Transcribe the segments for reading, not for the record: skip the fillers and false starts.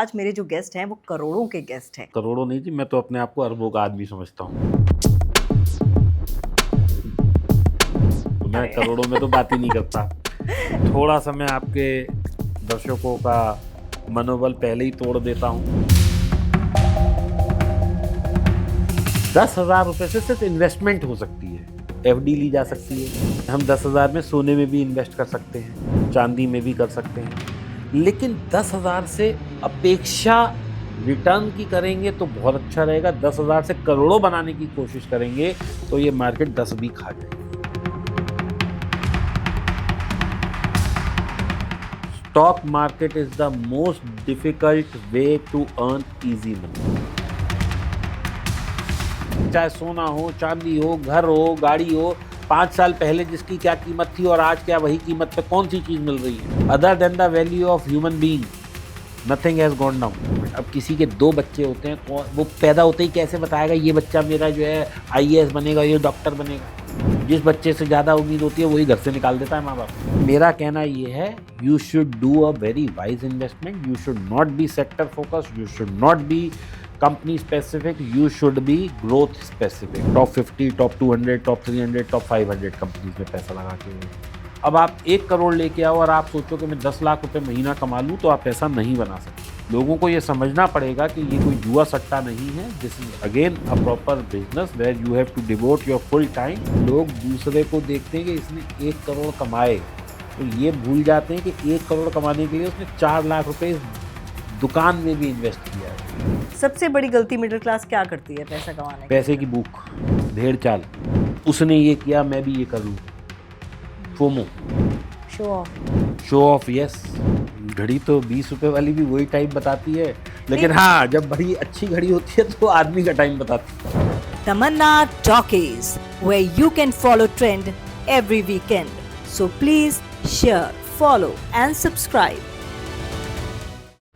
आज मेरे जो गेस्ट हैं वो करोड़ों के गेस्ट हैं। करोड़ों नहीं जी, मैं तो अपने आप को अरबों का आदमी समझता हूँ। तो मैं करोड़ों में तो बात ही नहीं करता। थोड़ा सा मैं आपके दर्शकों का मनोबल पहले ही तोड़ देता हूँ। 10,000 रुपये से सिर्फ इन्वेस्टमेंट हो सकती है, एफडी ली जा सकती है। हम 10,000 में सोने में भी इन्वेस्ट कर सकते हैं, चांदी में भी कर सकते हैं, लेकिन 10,000 से अपेक्षा रिटर्न की करेंगे तो बहुत अच्छा रहेगा। 10,000 से करोड़ों बनाने की कोशिश करेंगे तो ये मार्केट 10 भी खा जाएगी। Stock market is the most difficult way to earn easy money. चाहे सोना हो, चांदी हो, घर हो, गाड़ी हो, 5 साल पहले जिसकी क्या कीमत थी और आज क्या वही कीमत पे कौन सी चीज मिल रही है? Other than the value of human being nothing has gone down. अब किसी के 2 बच्चे होते हैं, वो पैदा होते ही कैसे बताएगा ये बच्चा मेरा जो है IAS बनेगा, ये डॉक्टर बनेगा? जिस बच्चे से ज़्यादा उम्मीद होती है वही घर से निकाल देता है माँ बाप। मेरा कहना ये है, you should do a very wise investment. You should not be sector focused, you should not be company specific, you should be growth specific. Top 50, top 200, top 300, top 500 companies में पैसा लगा के। अब आप 1 करोड़ लेके आओ और आप सोचो कि मैं 10 लाख रुपए महीना कमा लूँ, तो आप पैसा नहीं बना सकते। लोगों को ये समझना पड़ेगा कि ये कोई जुआ सट्टा नहीं है। This is again a proper business where you have to devote your full time. लोग दूसरे को देखते हैं कि इसने 1 करोड़ कमाए, तो ये भूल जाते हैं कि 1 करोड़ कमाने के लिए उसने 4 लाख रुपए दुकान में भी इन्वेस्ट किया है। सबसे बड़ी गलती मिडिल क्लास क्या करती है पैसा कमाने? पैसे की भूख, भेड़ चाल। उसने ये किया मैं भी ये कर लूँ। FOMO, show off. यस, घड़ी तो 20 रुपए वाली भी वही टाइम बताती है, लेकिन हाँ, जब बड़ी अच्छी घड़ी होती है तो आदमी का टाइम बताती है। Tamanna Talkies, where you can follow trend every weekend. So please share, follow and subscribe.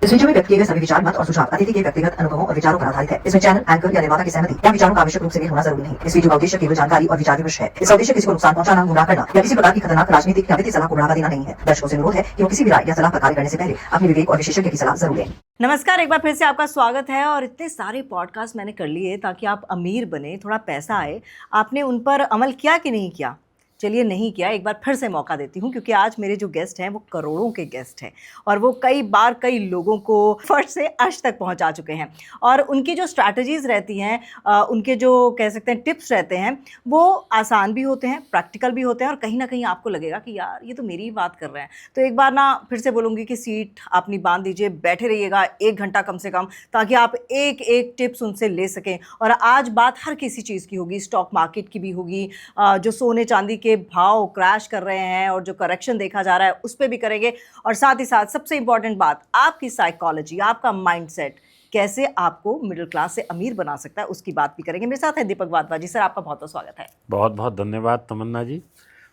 इस वीडियो में व्यक्त किए गए सभी विचार, मत और सुझाव अतिथि के व्यक्तिगत अनुभवों और विचारों पर आधारित है। इसमें चैनल, एंकर या निर्माता की सहमति या विचारों का आवश्यक रूप से मेल होना जरूरी नहीं। इस वीडियो का उद्देश्य केवल जानकारी और विचार विमर्श है। इसका उद्देश्य किसी को नुकसान पहुंचाना, गुमराह करना या किसी प्रकार की खतरनाक राजनीतिक या वित्तीय सलाह को बढ़ावा देना नहीं है। दर्शकों से अनुरोध है कि वो किसी भी राय या सलाह पर कार्य करने से पहले अपने विवेक और विशेषज्ञ की सलाह जरूर लें। नमस्कार, एक बार फिर से आपका स्वागत है। और इतने सारे पॉडकास्ट मैंने कर लिए ताकि आप अमीर बने, थोड़ा पैसा आए। आपने उन पर अमल किया कि नहीं किया? चलिए, नहीं किया, एक बार फिर से मौका देती हूँ, क्योंकि आज मेरे जो गेस्ट हैं वो करोड़ों के गेस्ट हैं और वो कई बार कई लोगों को फर्स्ट से अर्श तक पहुँचा चुके हैं। और उनकी जो स्ट्रैटेजीज़ रहती हैं, उनके जो कह सकते हैं टिप्स रहते हैं, वो आसान भी होते हैं, प्रैक्टिकल भी होते हैं, और कहीं ना कहीं आपको लगेगा कि यार ये तो मेरी ही बात कर रहे हैं। तो एक बार ना फिर से बोलूँगी कि सीट अपनी बांध दीजिए, बैठे रहिएगा 1 घंटा कम से कम, ताकि आप एक एक टिप्स उनसे ले सकें। और आज बात हर किसी चीज़ की होगी, स्टॉक मार्केट की भी होगी, जो सोने चांदी के भाव क्रैश कर रहे हैं और जो करेक्शन देखा जा रहा है उस पर भी करेंगे। और साथ ही साथ सबसे इंपॉर्टेंट बात, आपकी साइकोलॉजी, आपका माइंडसेट कैसे आपको मिडिल क्लास से अमीर बना सकता है, उसकी बात भी करेंगे। मेरे साथ है दीपक वाधवा जी। सर, आपका बहुत बहुत स्वागत है। बहुत बहुत धन्यवाद तमन्ना जी,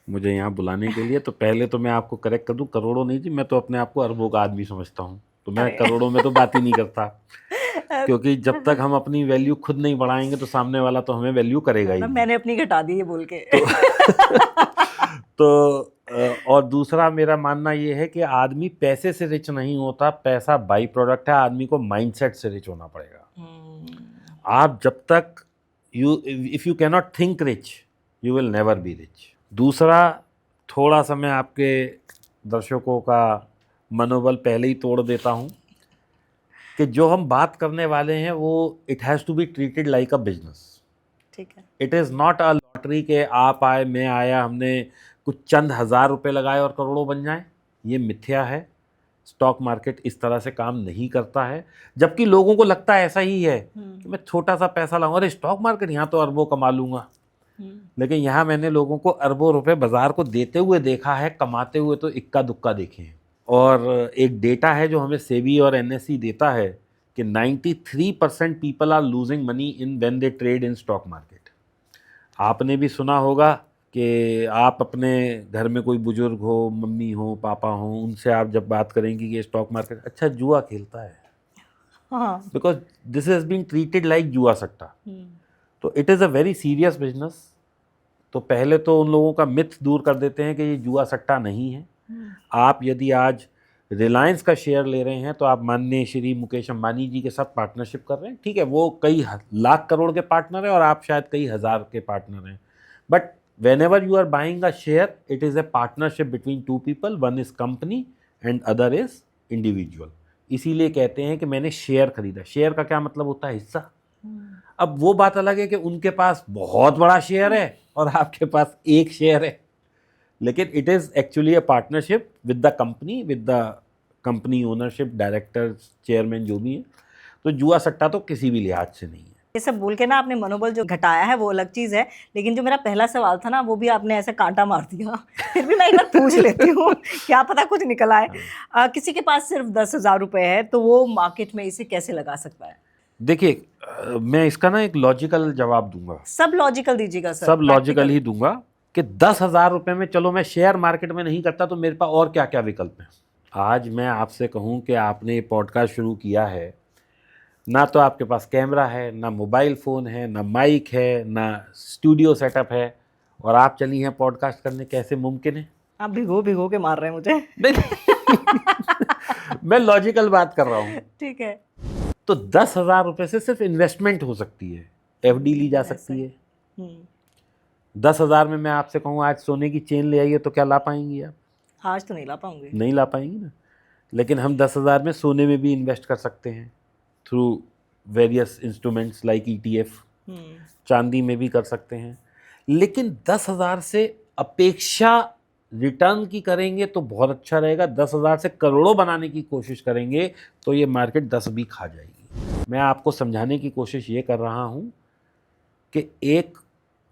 मुझे यहाँ बुलाने के लिए। तो पहले तो मैं आपको करेक्ट कर दूं, करोड़ों नहीं जी, मैं तो अपने आप को अरबों का आदमी समझता हूँ। तो मैं करोड़ों में तो बात ही नहीं करता, क्योंकि जब तक हम अपनी वैल्यू खुद नहीं बढ़ाएंगे तो सामने वाला तो हमें वैल्यू करेगा ही। मैंने अपनी घटा दी है बोल के। तो और दूसरा मेरा मानना ये है कि आदमी पैसे से रिच नहीं होता, पैसा बाई प्रोडक्ट है। आदमी को माइंडसेट से रिच होना पड़ेगा। आप जब तक if you cannot think rich, you will never be rich. दूसरा, थोड़ा सा मैं आपके दर्शकों का मनोबल पहले ही तोड़ देता हूँ कि जो हम बात करने वाले हैं वो it has to be treated like a business. ठीक है। It is not a lottery के आप आए, मैं आया, हमने कुछ चंद हज़ार रुपए लगाए और करोड़ों बन जाए। ये मिथ्या है। स्टॉक मार्केट इस तरह से काम नहीं करता है, जबकि लोगों को लगता है ऐसा ही है कि मैं छोटा सा पैसा लाऊंगा, अरे स्टॉक मार्केट यहाँ तो अरबों कमा लूँगा। लेकिन यहाँ मैंने लोगों को अरबों रुपए बाजार को देते हुए देखा है, कमाते हुए तो इक्का दुक्का देखे हैं। और एक डेटा है जो हमें सेबी और NSE देता है कि 93% people are losing money in when they trade in stock market. आपने भी सुना होगा कि आप अपने घर में कोई बुजुर्ग हो, मम्मी हो, पापा हो, उनसे आप जब बात करेंगे कि स्टॉक मार्केट अच्छा जुआ खेलता है, because this has been treated like जुआ सट्टा। तो it is a very serious business. तो पहले तो उन लोगों का मिथ दूर कर देते हैं कि ये जुआ सट्टा नहीं है। आप यदि आज रिलायंस का शेयर ले रहे हैं तो आप माननीय श्री मुकेश अंबानी जी के साथ पार्टनरशिप कर रहे हैं, ठीक है, वो कई लाख करोड़ के पार्टनर हैं और आप शायद कई हज़ार के पार्टनर हैं, but whenever you are buying a share, it is a partnership between two people, one is company and other is individual. इसीलिए कहते हैं कि मैंने शेयर खरीदा। शेयर का क्या मतलब होता है? हिस्सा। अब वो बात अलग है कि उनके पास बहुत बड़ा शेयर है और आपके पास एक शेयर है, लेकिन it is actually a partnership with the company ownership, director, chairman जो भी है। तो जुआ सट्टा तो किसी भी लिहाज से नहीं है। ये सब बोल के ना आपने मनोबल जो घटाया है वो अलग चीज़ है, लेकिन जो मेरा पहला सवाल था ना वो भी आपने ऐसे कांटा मार दिया। फिर भी मैं एक बार पूछ लेती हूँ, क्या पता कुछ निकल आए। किसी के पास सिर्फ 10,000 रुपये है तो वो मार्केट में इसे कैसे लगा सकता है? देखिए, मैं इसका ना एक लॉजिकल जवाब दूंगा। सब लॉजिकल दीजिएगा सर। सब लॉजिकल ही दूंगा कि 10,000 रुपये में चलो मैं शेयर मार्केट में नहीं करता तो मेरे पास और क्या क्या विकल्प हैं। आज मैं आपसे कहूं कि आपने ये पॉडकास्ट शुरू किया है, ना तो आपके पास कैमरा है, ना मोबाइल फ़ोन है, ना माइक है, ना स्टूडियो सेटअप है, और आप चली हैं पॉडकास्ट करने, कैसे मुमकिन है? आप भिगो के मार रहे हैं मुझे। नहीं मैं लॉजिकल बात कर रहा हूँ। ठीक है। तो 10,000 रुपये से सिर्फ इन्वेस्टमेंट हो सकती है, एफडी ली जा सकती है। 10,000 में मैं आपसे कहूँ आज सोने की चेन ले आइए तो क्या ला पाएंगी आप? आज तो नहीं ला पाऊंगी। नहीं ला पाएंगी ना। लेकिन हम 10,000 में सोने में भी इन्वेस्ट कर सकते हैं through various instruments like ETF, चांदी में भी कर सकते हैं। लेकिन 10,000 से अपेक्षा रिटर्न की करेंगे तो बहुत अच्छा रहेगा। 10,000 से करोड़ों बनाने की कोशिश करेंगे तो ये मार्केट 10 भी खा जाएगी। मैं आपको समझाने की कोशिश ये कर रहा हूँ कि एक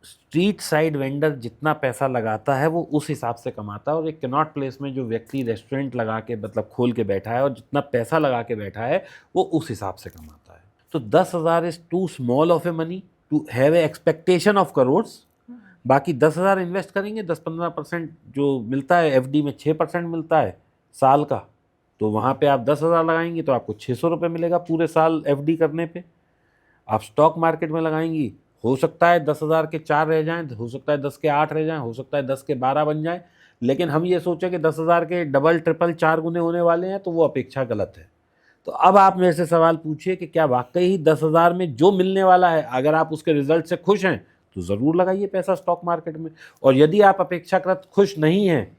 स्ट्रीट साइड वेंडर जितना पैसा लगाता है वो उस हिसाब से कमाता है, और एक कैनॉट प्लेस में जो व्यक्ति रेस्टोरेंट लगा के मतलब खोल के बैठा है और जितना पैसा लगा के बैठा है वो उस हिसाब से कमाता है। तो 10,000 is too small of a money to have a expectation of crores. बाकी 10,000 इन्वेस्ट करेंगे, 10-15% जो मिलता है एफडी में 6% मिलता है साल का, तो वहाँ पे आप 10,000 लगाएंगी तो आपको 600 रुपये मिलेगा पूरे साल एफडी करने पे। आप स्टॉक मार्केट में लगाएंगी, हो सकता है 10,000 के 4 रह जाएं, हो सकता है 10 के 8 रह जाएं, हो सकता है 10 के 12 बन जाएं, लेकिन हम ये सोचें कि 10,000 के डबल ट्रिपल 4 गुने होने वाले हैं तो वो अपेक्षा गलत है। तो अब आप मेरे से सवाल पूछिए कि क्या वाकई ही 10,000 में जो मिलने वाला है अगर आप उसके रिजल्ट से खुश हैं तो ज़रूर लगाइए पैसा स्टॉक मार्केट में, और यदि आप अपेक्षाकृत खुश नहीं हैं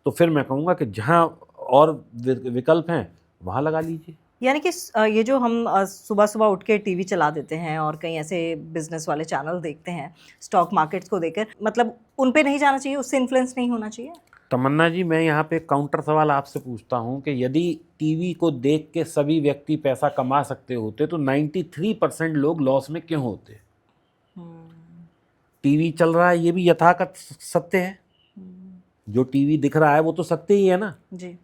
तो फिर मैं कहूँगा कि जहाँ और विकल्प हैं वहाँ लगा लीजिए। यानी कि ये जो हम सुबह सुबह उठ के टीवी चला देते हैं और कहीं ऐसे बिजनेस वाले चैनल देखते हैं स्टॉक मार्केट्स को देखकर, मतलब उन पे नहीं जाना चाहिए, उससे इन्फ्लुएंस नहीं होना चाहिए? तमन्ना जी, मैं यहाँ पे काउंटर सवाल आपसे पूछता हूँ कि यदि टीवी को देख के सभी व्यक्ति पैसा कमा सकते होते तो 93% लोग लॉस में क्यों होते? टीवी चल रहा है ये भी यथाकथ सत्य है, जो टीवी दिख रहा है वो तो सत्य ही है ना जी।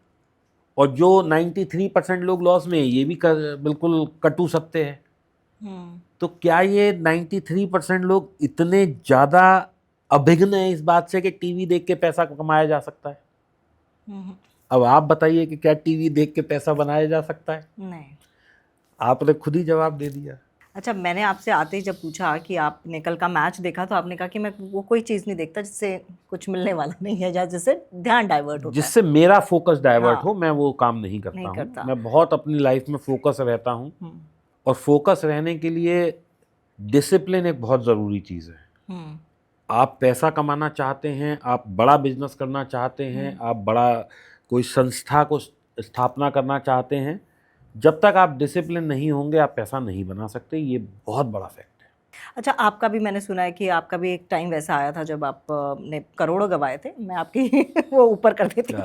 और जो 93% लोग लॉस में है ये भी बिल्कुल कटु सत्य है। तो क्या ये 93% लोग इतने ज़्यादा अभिज्ञ हैं इस बात से कि टीवी देख के पैसा कमाया जा सकता है? अब आप बताइए कि क्या टीवी देख के पैसा बनाया जा सकता है? नहीं। आपने खुद ही जवाब दे दिया। अच्छा, मैंने आपसे आते ही जब पूछा कि आपने कल का मैच देखा तो आपने कहा कि मैं वो कोई चीज़ नहीं देखता जिससे कुछ मिलने वाला नहीं है, या जिससे ध्यान डाइवर्ट हो, जिससे मेरा फोकस डाइवर्ट हो, मैं वो काम नहीं करता हूँ। मैं बहुत अपनी लाइफ में फोकस रहता हूँ, और फोकस रहने के लिए डिसिप्लिन एक बहुत ज़रूरी चीज़ है। आप पैसा कमाना चाहते हैं, आप बड़ा बिजनेस करना चाहते हैं, आप बड़ा कोई संस्था को स्थापना करना चाहते हैं, जब तक आप डिसिप्लिन नहीं होंगे आप पैसा नहीं बना सकते। ये बहुत बड़ा फैक्ट है। अच्छा, आपका भी मैंने सुना है कि आपका भी एक टाइम वैसा आया था जब आपने करोड़ों गंवाए थे। मैं आपकी वो ऊपर कर देती हूँ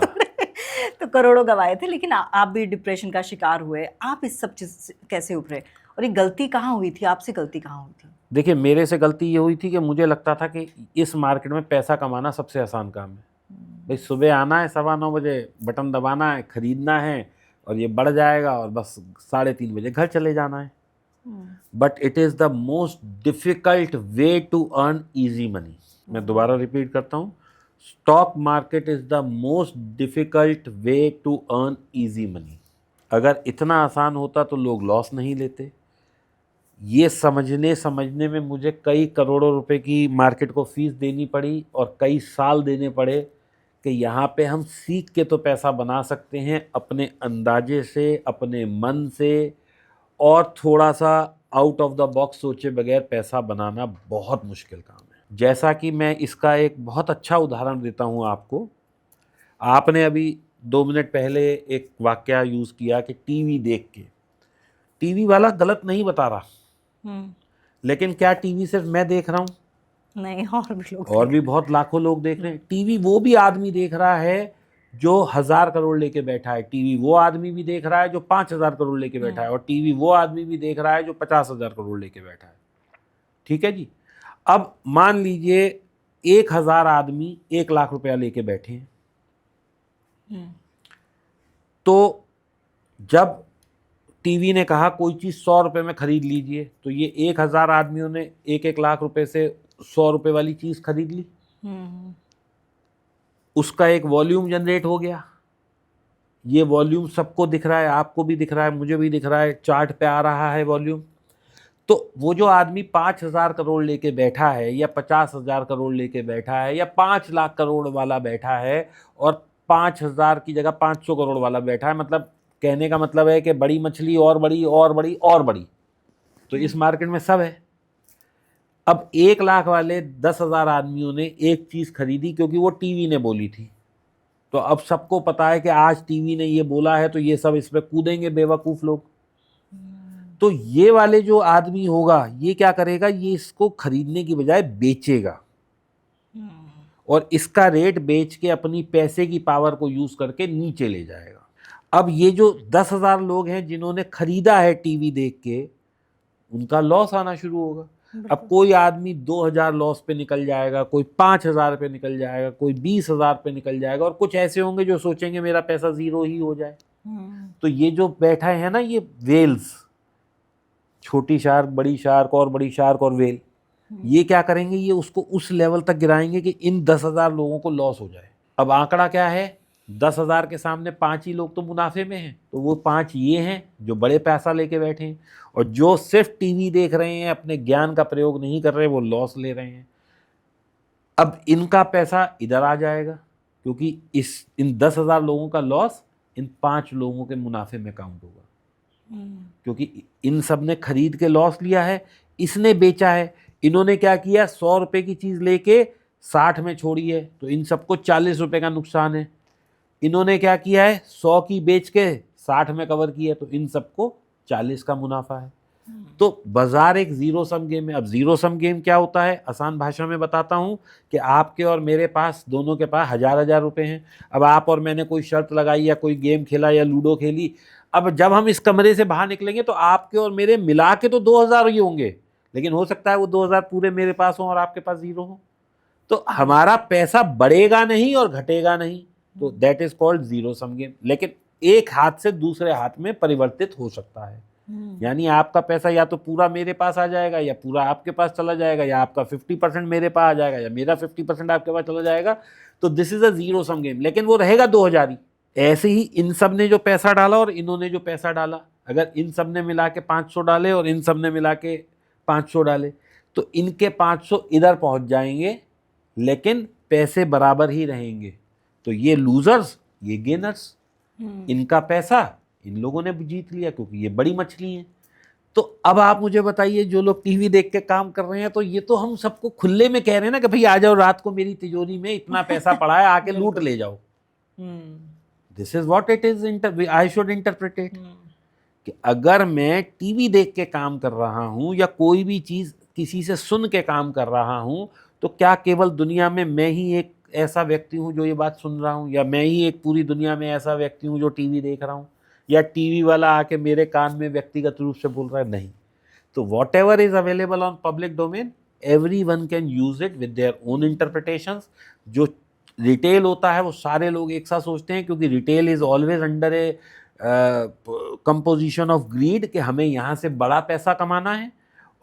तो करोड़ों गंवाए थे, लेकिन आप भी डिप्रेशन का शिकार हुए। आप इस सब चीज़ से कैसे उभरे और ये गलती कहाँ हुई थी? आपसे गलती कहाँ हुई थी? देखिए, मेरे से गलती ये हुई थी कि मुझे लगता था कि इस मार्केट में पैसा कमाना सबसे आसान काम है। भाई सुबह आना है 9:15 बजे, बटन दबाना है, ख़रीदना है और ये बढ़ जाएगा और बस 3:30 बजे घर चले जाना है। But it is the most difficult way to earn easy money. मैं दोबारा रिपीट करता हूँ, stock market is the most difficult way to earn easy money. अगर इतना आसान होता तो लोग लॉस नहीं लेते। ये समझने में मुझे कई करोड़ों रुपए की मार्केट को फीस देनी पड़ी और कई साल देने पड़े कि यहाँ पे हम सीख के तो पैसा बना सकते हैं अपने अंदाजे से, अपने मन से, और थोड़ा सा आउट ऑफ द बॉक्स सोचे बगैर पैसा बनाना बहुत मुश्किल काम है। जैसा कि मैं इसका एक बहुत अच्छा उदाहरण देता हूँ आपको। आपने अभी 2 मिनट पहले एक वाकया यूज़ किया कि टीवी देख के। टीवी वाला गलत नहीं बता रहा, लेकिन क्या टीवी सिर्फ मैं देख रहा हूँ? नहीं, और भी लोग और भी बहुत लाखों लोग देख रहे हैं। टीवी वो भी आदमी देख रहा है जो 1000 करोड़ लेके बैठा है, टीवी वो आदमी भी देख रहा है जो 5000 करोड़ लेके बैठा है, और टीवी वो आदमी भी देख रहा है जो 50,000 करोड़ लेके बैठा है। ठीक है जी। अब मान लीजिए 1000 आदमी 1 लाख रुपया लेके बैठे हैं, तो जब टीवी ने कहा कोई चीज़ 100 रुपये में खरीद लीजिए, तो ये 1000 आदमियों ने 1-1 लाख रुपए से 100 रुपये वाली चीज़ खरीद ली। उसका एक वॉल्यूम जनरेट हो गया। ये वॉल्यूम सबको दिख रहा है, आपको भी दिख रहा है, मुझे भी दिख रहा है, चार्ट पे आ रहा है वॉल्यूम। तो वो जो आदमी 5000 करोड़ लेके बैठा है, या 50,000 करोड़ लेके बैठा है, या 5 लाख करोड़ वाला बैठा है, और 5000 की जगह 500 करोड़ वाला बैठा है, मतलब कहने का मतलब है कि बड़ी मछली और बड़ी और बड़ी और बड़ी, तो इस मार्केट में सब है। अब 1 लाख वाले 10,000 आदमियों ने एक चीज़ खरीदी क्योंकि वो टीवी ने बोली थी, तो अब सबको पता है कि आज टीवी ने ये बोला है, तो ये सब इस पर कूदेंगे बेवकूफ़ लोग। तो ये वाले जो आदमी होगा, ये क्या करेगा, ये इसको खरीदने की बजाय बेचेगा, और इसका रेट बेच के अपनी पैसे की पावर को यूज़ करके नीचे ले जाएगा। अब ये जो 10,000 लोग हैं जिन्होंने खरीदा है टीवी देख के, उनका लॉस आना शुरू होगा। अब कोई आदमी 2000 लॉस पे निकल जाएगा, कोई 5000 पे निकल जाएगा, कोई 20,000 पे निकल जाएगा, और कुछ ऐसे होंगे जो सोचेंगे मेरा पैसा ज़ीरो ही हो जाए। तो ये जो बैठा है ना, ये वेल्स, छोटी शार्क, बड़ी शार्क, और बड़ी शार्क, और वेल, ये क्या करेंगे, ये उसको उस लेवल तक गिराएंगे कि इन 10,000 लोगों को लॉस हो जाए। अब आंकड़ा क्या है, 10,000 के सामने 5 ही लोग तो मुनाफे में हैं, तो वो 5 ये हैं जो बड़े पैसा लेके बैठे हैं, और जो सिर्फ टीवी देख रहे हैं, अपने ज्ञान का प्रयोग नहीं कर रहे, वो लॉस ले रहे हैं। अब इनका पैसा इधर आ जाएगा, क्योंकि इन 10,000 लोगों का लॉस इन 5 लोगों के मुनाफे में काउंट होगा, क्योंकि इन सब ने खरीद के लॉस लिया है, इसने बेचा है। इन्होंने क्या किया, 100 रुपये की चीज़ लेके 60 में छोड़ी है, तो इन सबको 40 रुपये का नुकसान है। इन्होंने क्या किया है, 100 की बेच के 60 में कवर किया, तो इन सबको 40 का मुनाफा है। तो बाजार एक जीरो सम गेम है। अब जीरो सम गेम क्या होता है, आसान भाषा में बताता हूँ कि आपके और मेरे पास, दोनों के पास 1000 रुपये हैं। अब आप और मैंने कोई शर्त लगाई, या कोई गेम खेला, या लूडो खेली। अब जब हम इस कमरे से बाहर निकलेंगे तो आपके और मेरे मिला के तो 2000 ही होंगे, लेकिन हो सकता है वो 2000 पूरे मेरे पास हो और आपके पास जीरो हो। तो हमारा पैसा बढ़ेगा नहीं और घटेगा नहीं, तो that is called zero sum game. लेकिन एक हाथ से दूसरे हाथ में परिवर्तित हो सकता है, यानी आपका पैसा या तो पूरा मेरे पास आ जाएगा, या पूरा आपके पास चला जाएगा, या आपका 50% मेरे पास आ जाएगा, या मेरा 50% आपके पास चला जाएगा। तो this is a zero sum game, लेकिन वो रहेगा 2000 ही। ऐसे ही इन सब ने जो पैसा डाला और इन्होंने जो पैसा डाला, अगर इन सब ने मिला के 500 डाले और इन सब ने मिला के 500 डाले, तो इनके 500 इधर पहुंच जाएंगे, लेकिन पैसे बराबर ही रहेंगे। तो ये लूजर्स, ये गेनर्स, इनका पैसा इन लोगों ने जीत लिया, क्योंकि ये बड़ी मछली हैं। तो अब आप मुझे बताइए, जो लोग टीवी देख के काम कर रहे हैं, तो ये तो हम सबको खुले में कह रहे हैं ना कि भाई आ जाओ, रात को मेरी तिजोरी में इतना पैसा पड़ा है, आके लूट ले जाओ। This is what it is, I should interpret it, कि अगर मैं टीवी देख के काम कर रहा हूं, या कोई भी चीज़ किसी से सुन के काम कर रहा हूं, तो क्या केवल दुनिया में मैं ही एक ऐसा व्यक्ति हूं जो ये बात सुन रहा हूं, या मैं ही एक पूरी दुनिया में ऐसा व्यक्ति हूं जो टीवी देख रहा हूं, या टीवी वाला आके मेरे कान में व्यक्तिगत रूप से बोल रहा है? नहीं। तो what ever is available on public domain, everyone can use it with their own interpretations. जो रिटेल होता है वो सारे लोग एक साथ सोचते हैं, क्योंकि retail is always under a composition of greed, कि हमें यहाँ से बड़ा पैसा कमाना है।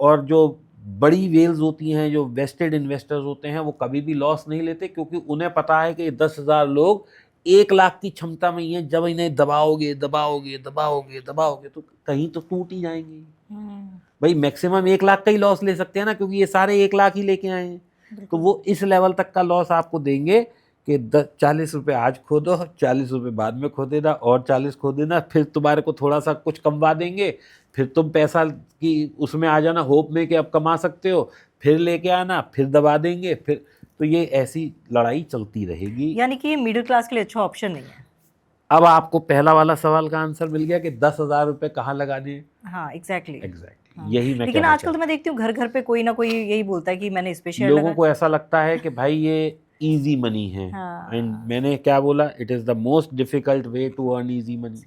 और जो बड़ी वेल्स होती हैं, जो वेस्टेड इन्वेस्टर्स होते हैं, वो कभी भी लॉस नहीं लेते, क्योंकि उन्हें पता है कि 10,000 लोग 1 लाख की क्षमता में ही है। जब इन्हें दबाओगे दबाओगे दबाओगे दबाओगे तो कहीं तो टूट ही जाएंगे। भाई मैक्सिमम 1 लाख का ही लॉस ले सकते हैं ना, क्योंकि ये सारे 1 लाख ही लेके आए हैं। तो वो इस लेवल तक का लॉस आपको देंगे कि 40 रुपये आज खो दो, 40 रुपये बाद में खो देना, और 40 खो देना, फिर तुम्हारे को थोड़ा सा कुछ कमवा देंगे, फिर तुम पैसा की उसमें आ जाना होप में कि अब कमा सकते हो, फिर लेके आना, फिर दबा देंगे, फिर तो ये ऐसी लड़ाई चलती रहेगी। यानी कि ये मिडिल क्लास के लिए अच्छा ऑप्शन नहीं है। अब आपको पहला वाला सवाल का आंसर मिल गया कि 10,000 रुपये कहाँ लगाने हैं। हाँ एग्जैक्टली। यही मैं लेकिन कहना आजकल तो मैं देखती हूँ घर घर पे कोई ना कोई यही बोलता है कि मैंने इस पे शेयर लोगों लगा। को ऐसा लगता है कि भाई ये इजी मनी है, हाँ। एंड मैंने क्या बोला, it is the most difficult way to earn easy money.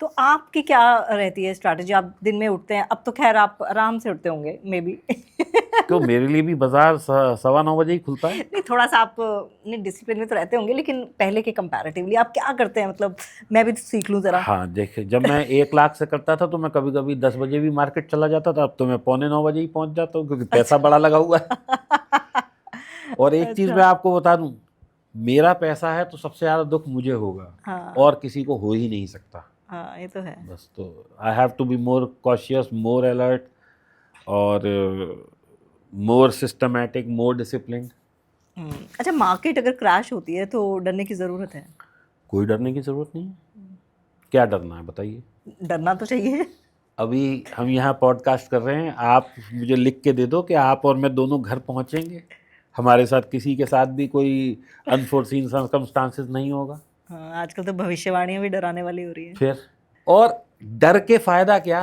तो आपकी क्या रहती है स्ट्रैटेजी? आप दिन में उठते हैं, अब तो खैर आप आराम से उठते होंगे मे बी। क्यों, मेरे लिए भी बाजार 9:15 बजे ही खुलता है। नहीं, थोड़ा सा आप नहीं डिसिप्लिन में तो रहते होंगे, लेकिन पहले के कंपैरेटिवली आप क्या करते हैं? मतलब मैं भी तो सीख लूँ ज़रा। हाँ देखिए, जब मैं 1 लाख से करता था तो मैं कभी कभी 10 बजे भी मार्केट चला जाता था, अब तो मैं 8:45 बजे ही पहुंच जाता हूँ, क्योंकि पैसा बड़ा लगा हुआ है। और एक चीज़ मैं आपको बता दूं, मेरा पैसा है तो सबसे ज़्यादा दुख मुझे होगा, हाँ और किसी को हो ही नहीं सकता। हाँ, ये तो है। बस तो I have to be more cautious, more alert, और मोर सिस्टमैटिक, मोर डिसिप्लिन। अच्छा, मार्केट अगर क्रैश होती है तो डरने की ज़रूरत है? कोई डरने की ज़रूरत नहीं है। क्या डरना है बताइए? डरना तो चाहिए। अभी हम यहाँ पॉडकास्ट कर रहे हैं, आप मुझे लिख के दे दो कि आप और मैं दोनों घर पहुँचेंगे, हमारे साथ किसी के साथ भी कोई अनफोर्सीन सर्कमस्टांसेस नहीं होगा। हाँ, आजकल तो भविष्यवाणियाँ भी डराने वाली हो रही है। फिर और डर के फ़ायदा क्या?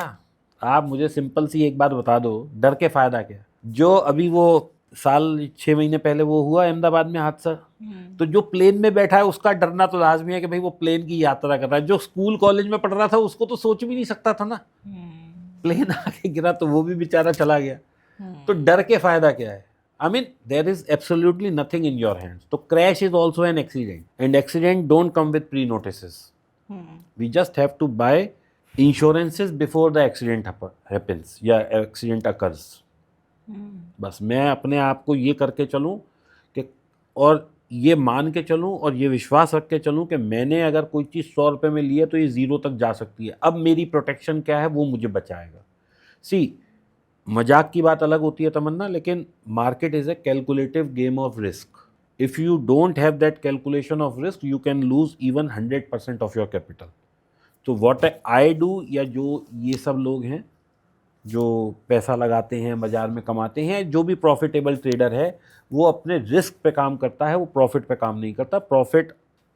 आप मुझे सिंपल सी एक बात बता दो, डर के फ़ायदा क्या? जो अभी वो साल 6 महीने पहले वो हुआ अहमदाबाद में हादसा, तो जो प्लेन में बैठा है उसका डरना तो लाजमी है कि भाई वो प्लेन की यात्रा कर रहा है। जो स्कूल कॉलेज में पढ़ रहा था उसको तो सोच भी नहीं सकता था ना, प्लेन आके गिरा तो वो भी बेचारा चला गया। तो डर के फायदा क्या है? I mean, there is absolutely nothing in your hands. So crash is also an accident, and accident don't come with pre-notices. We just have to buy insurances before the accident happens या accident occurs. बस मैं अपने आप को ये करके चलूँ कि, और ये मान के चलूँ और ये विश्वास रख के चलूँ कि मैंने अगर कोई चीज़ 100 रुपये में ली है तो ये 0 तक जा सकती है। अब मेरी प्रोटेक्शन क्या है, वो मुझे बचाएगा। सी, मजाक की बात अलग होती है तमन्ना, लेकिन market is a calculative game of risk. If you don't have that calculation of risk, you can lose even 100% of your capital. तो व्हाट आई डू, या जो ये सब लोग हैं जो पैसा लगाते हैं, बाज़ार में कमाते हैं, जो भी प्रॉफिटेबल ट्रेडर है वो अपने रिस्क पे काम करता है, वो प्रॉफिट पे काम नहीं करता। Profit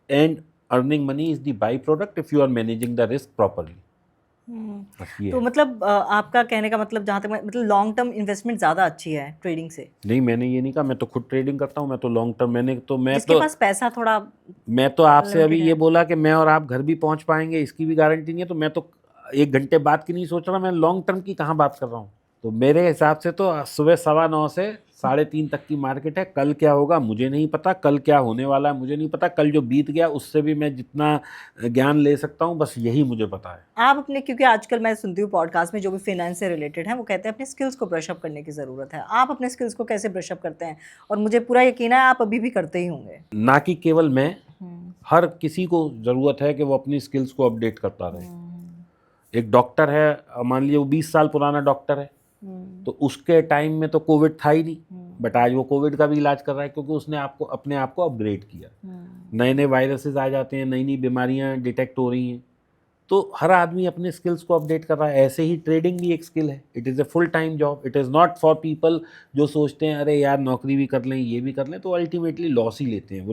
and earning money is the by product if you are managing the risk properly. तो मतलब आपका कहने का मतलब, जहाँ तक मतलब लॉन्ग टर्म इन्वेस्टमेंट ज़्यादा अच्छी है ट्रेडिंग से? नहीं, मैंने ये नहीं कहा, मैं तो खुद ट्रेडिंग करता हूँ, मैं तो लॉन्ग टर्म, जिसके पास पैसा थोड़ा, मैं तो आपसे अभी ये बोला कि मैं और आप घर भी पहुँच पाएंगे इसकी भी गारंटी नहीं है, तो मैं तो 1 घंटे बाद की नहीं सोच रहा, मैं लॉन्ग टर्म की कहाँ बात कर रहा हूँ। तो मेरे हिसाब से तो सुबह 9:15 से 3:30 तक की मार्केट है। कल क्या होगा मुझे नहीं पता, कल क्या होने वाला है मुझे नहीं पता, कल जो बीत गया उससे भी मैं जितना ज्ञान ले सकता हूँ बस यही मुझे पता है। आप अपने, क्योंकि आजकल मैं सुनती हूँ पॉडकास्ट में जो भी फाइनेंस से रिलेटेड है, वो कहते हैं अपने स्किल्स को ब्रशअप करने की ज़रूरत है। आप अपने स्किल्स को कैसे ब्रशअप करते हैं? और मुझे पूरा यकीन है आप अभी भी करते ही होंगे। ना कि केवल मैं, हर किसी को ज़रूरत है कि वो अपनी स्किल्स को अपडेट करता रहे। एक डॉक्टर है, मान लीजिए वो 20 साल पुराना डॉक्टर है, तो उसके टाइम में तो कोविड था ही नहीं, बट आज वो कोविड का भी इलाज कर रहा है क्योंकि उसने अपने आप को अपग्रेड किया। नए नए वायरसेस आ जाते हैं, नई नई बीमारियां डिटेक्ट हो रही हैं, तो हर आदमी अपने स्किल्स को अपडेट कर रहा है। ऐसे ही ट्रेडिंग भी एक स्किल है। It is a full time job, it is not for people जो सोचते हैं अरे यार नौकरी भी कर लें ये भी कर लें, तो अल्टीमेटली लॉस ही लेते हैं।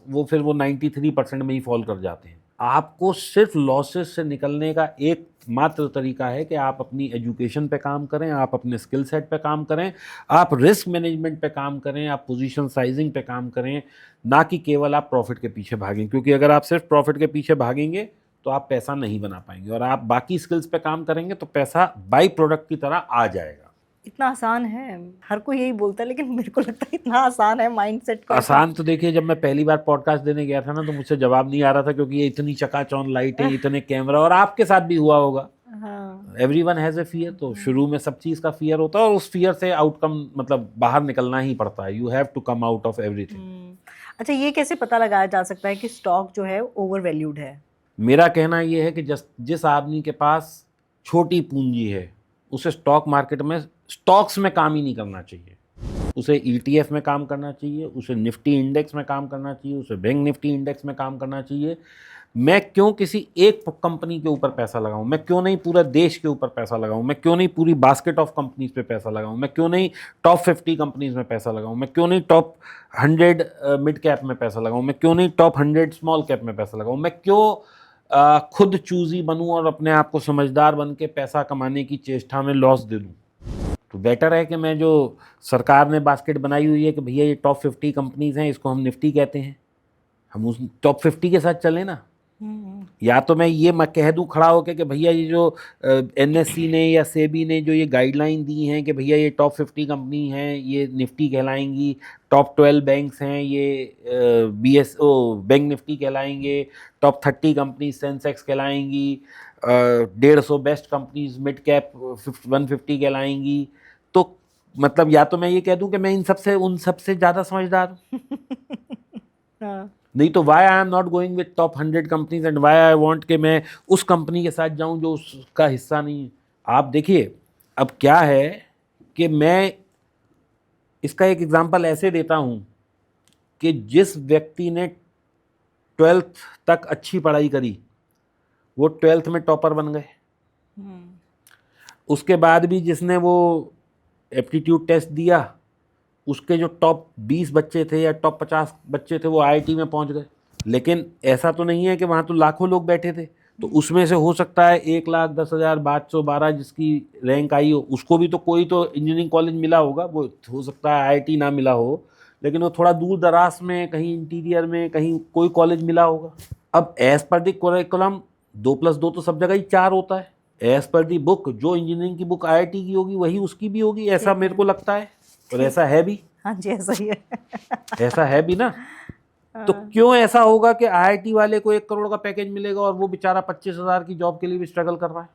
वो फिर 93% में ही फॉल कर जाते हैं। आपको सिर्फ लॉसेस से निकलने का एक मात्र तरीका है कि आप अपनी एजुकेशन पे काम करें, आप अपने स्किल सेट पे काम करें, आप रिस्क मैनेजमेंट पे काम करें, आप पोजीशन साइजिंग पे काम करें, ना कि केवल आप प्रॉफिट के पीछे भागें। क्योंकि अगर आप सिर्फ प्रॉफिट के पीछे भागेंगे तो आप पैसा नहीं बना पाएंगे, और आप बाकी स्किल्स पे काम करेंगे तो पैसा बाई प्रोडक्ट की तरह आ जाएगा। इतना आसान है? हर कोई यही बोलता है, लेकिन मेरे को लगता है इतना आसान है माइंडसेट को। आसान तो देखिए, जब मैं पहली बार पॉडकास्ट देने गया था ना तो मुझसे जवाब नहीं आ रहा था, क्योंकि ये इतनी चकाचौंध लाइट है, इतने कैमरा, और आपके साथ भी हुआ होगा। Everyone has a fear. तो शुरू में सब चीज़ का फियर होता है, और उस फियर से आउटकम मतलब बाहर निकलना ही पड़ता है। You have to come out of everything. अच्छा, ये कैसे पता लगाया जा सकता है कि स्टॉक जो है ओवर वैल्यूड है? मेरा कहना ये है कि जिस आदमी के पास छोटी पूंजी है उसे स्टॉक मार्केट में, स्टॉक्स में काम ही नहीं करना चाहिए। उसे ETF में काम करना चाहिए, उसे निफ्टी इंडेक्स में काम करना चाहिए, उसे बैंक निफ्टी इंडेक्स में काम करना चाहिए। मैं क्यों किसी एक कंपनी के ऊपर पैसा लगाऊं? मैं क्यों नहीं पूरा देश के ऊपर पैसा लगाऊं? मैं क्यों नहीं पूरी बास्केट ऑफ कंपनीज पे पैसा लगाऊं? मैं क्यों नहीं टॉप 50 कंपनीज में पैसा लगाऊं? मैं क्यों नहीं टॉप 100 मिड कैप में पैसा लगाऊं? मैं क्यों नहीं टॉप 100 स्मॉल कैप में पैसा लगाऊं? मैं क्यों खुद चूजी बनूं और अपने आप को समझदार बन के पैसा कमाने की चेष्टा में लॉस दे दूं? तो बेटर है कि मैं जो सरकार ने बास्केट बनाई हुई है कि भैया ये टॉप 50 कंपनीज हैं, इसको हम निफ्टी कहते हैं, हम उस टॉप 50 के साथ चलें ना। या तो मैं ये मैं कह दूं खड़ा होकर कि भैया ये जो NSE ने या सेबी ने जो ये गाइडलाइन दी हैं कि भैया ये टॉप 50 कंपनी हैं, ये निफ्टी कहलाएंगी, टॉप 12 बैंक्स हैं, ये बैंक निफ्टी कहलाएंगे, टॉप 30 कंपनी सेंसेक्स कहलाएंगी, 150 बेस्ट कंपनीज मिड कैप 150 कहलाएंगी। तो मतलब या तो मैं ये कह दूं कि मैं उन सबसे ज़्यादा समझदार हूँ। हाँ। नहीं तो why I am not going with top 100 companies and why I want कि मैं उस कंपनी के साथ जाऊं जो उसका हिस्सा नहीं है। आप देखिए अब क्या है कि मैं इसका एक एग्जांपल ऐसे देता हूं कि जिस व्यक्ति ने 12th तक अच्छी पढ़ाई करी वो 12th में टॉपर बन गए। उसके बाद भी जिसने वो एप्टीट्यूड टेस्ट दिया उसके जो टॉप 20 बच्चे थे या टॉप 50 बच्चे थे वो IIT में पहुंच गए। लेकिन ऐसा तो नहीं है कि वहाँ तो लाखों लोग बैठे थे, तो उसमें से हो सकता है 1,10,512 जिसकी रैंक आई हो उसको भी तो कोई तो इंजीनियरिंग कॉलेज मिला होगा, वो हो सकता है IIT ना मिला हो, लेकिन वो थोड़ा दूर दराज में कहीं इंटीरियर में कहीं कोई कॉलेज मिला होगा। अब एज पर दी करिकुलम 2+2 तो सब जगह ही 4 होता है। एज पर दी बुक जो इंजीनियरिंग की बुक IIT की होगी वही उसकी भी होगी, ऐसा मेरे को लगता है और ऐसा है भी। हाँ जी ऐसा ही है। ऐसा है भी ना। तो क्यों ऐसा होगा कि IIT वाले को 1 करोड़ का पैकेज मिलेगा और वो बेचारा 25,000 की जॉब के लिए भी स्ट्रगल कर रहा है?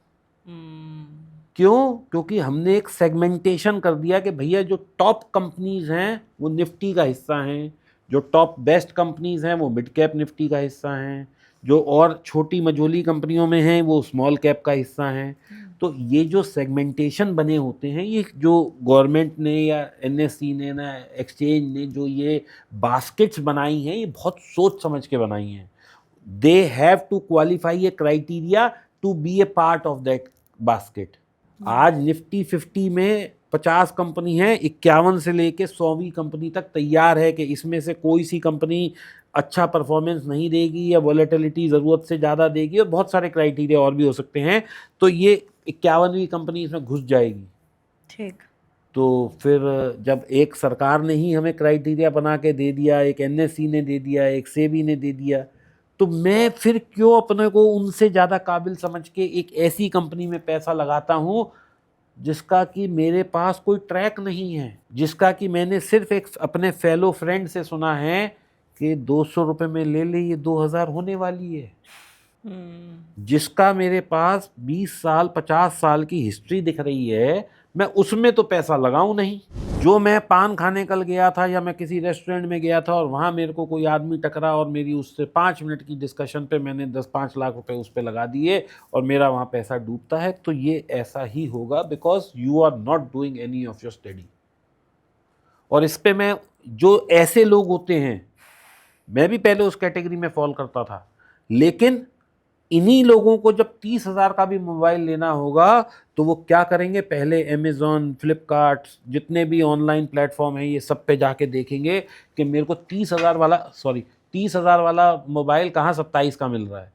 क्यों? क्योंकि हमने एक सेगमेंटेशन कर दिया कि भैया जो टॉप कंपनीज हैं वो निफ्टी का हिस्सा हैं, जो टॉप बेस्ट कंपनीज हैं वो मिड कैप निफ्टी का हिस्सा हैं, जो और छोटी मझोली कंपनियों में हैं वो स्मॉल कैप का हिस्सा हैं। तो ये जो सेगमेंटेशन बने होते हैं, ये जो गवर्नमेंट ने या NSE ने ना एक्सचेंज ने जो ये बास्केट्स बनाई हैं ये बहुत सोच समझ के बनाई हैं। They have to qualify a criteria to be a part of that basket. आज निफ्टी 50 में 50 कंपनी है, 51 से लेके 100वीं कंपनी तक तैयार है कि इसमें से कोई सी कंपनी अच्छा परफॉर्मेंस नहीं देगी या वॉलेटिलिटी ज़रूरत से ज़्यादा देगी और बहुत सारे क्राइटेरिया और भी हो सकते हैं। तो ये 51वीं कंपनी इसमें घुस जाएगी। ठीक। तो फिर जब एक सरकार ने ही हमें क्राइटेरिया बना के दे दिया, एक NSE ने दे दिया, एक सेबी ने दे दिया, तो मैं फिर क्यों अपने को उनसे ज़्यादा काबिल समझ के एक ऐसी कंपनी में पैसा लगाता हूँ जिसका कि मेरे पास कोई ट्रैक नहीं है, जिसका कि मैंने सिर्फ एक अपने फेलो फ्रेंड से सुना है कि 200 रुपये में ले ले ये 2,000 होने वाली है, जिसका मेरे पास 20 साल 50 साल की हिस्ट्री दिख रही है, मैं उसमें तो पैसा लगाऊं नहीं। जो मैं पान खाने कल गया था या मैं किसी रेस्टोरेंट में गया था और वहाँ मेरे को कोई आदमी टकरा और मेरी उससे 5 मिनट की डिस्कशन पे मैंने 10-5 लाख रुपए उस पर लगा दिए और मेरा वहाँ पैसा डूबता है, तो ये ऐसा ही होगा because you are not doing any of your study. और इस पर मैं जो ऐसे लोग होते हैं, मैं भी पहले उस कैटेगरी में फॉल करता था, लेकिन इन्हीं लोगों को जब 30,000 का भी मोबाइल लेना होगा तो वो क्या करेंगे, पहले अमेज़ॉन, फ्लिपकार्ट, जितने भी ऑनलाइन प्लेटफॉर्म हैं ये सब पे जाके देखेंगे कि मेरे को 30,000 वाला मोबाइल कहाँ 27 का मिल रहा है।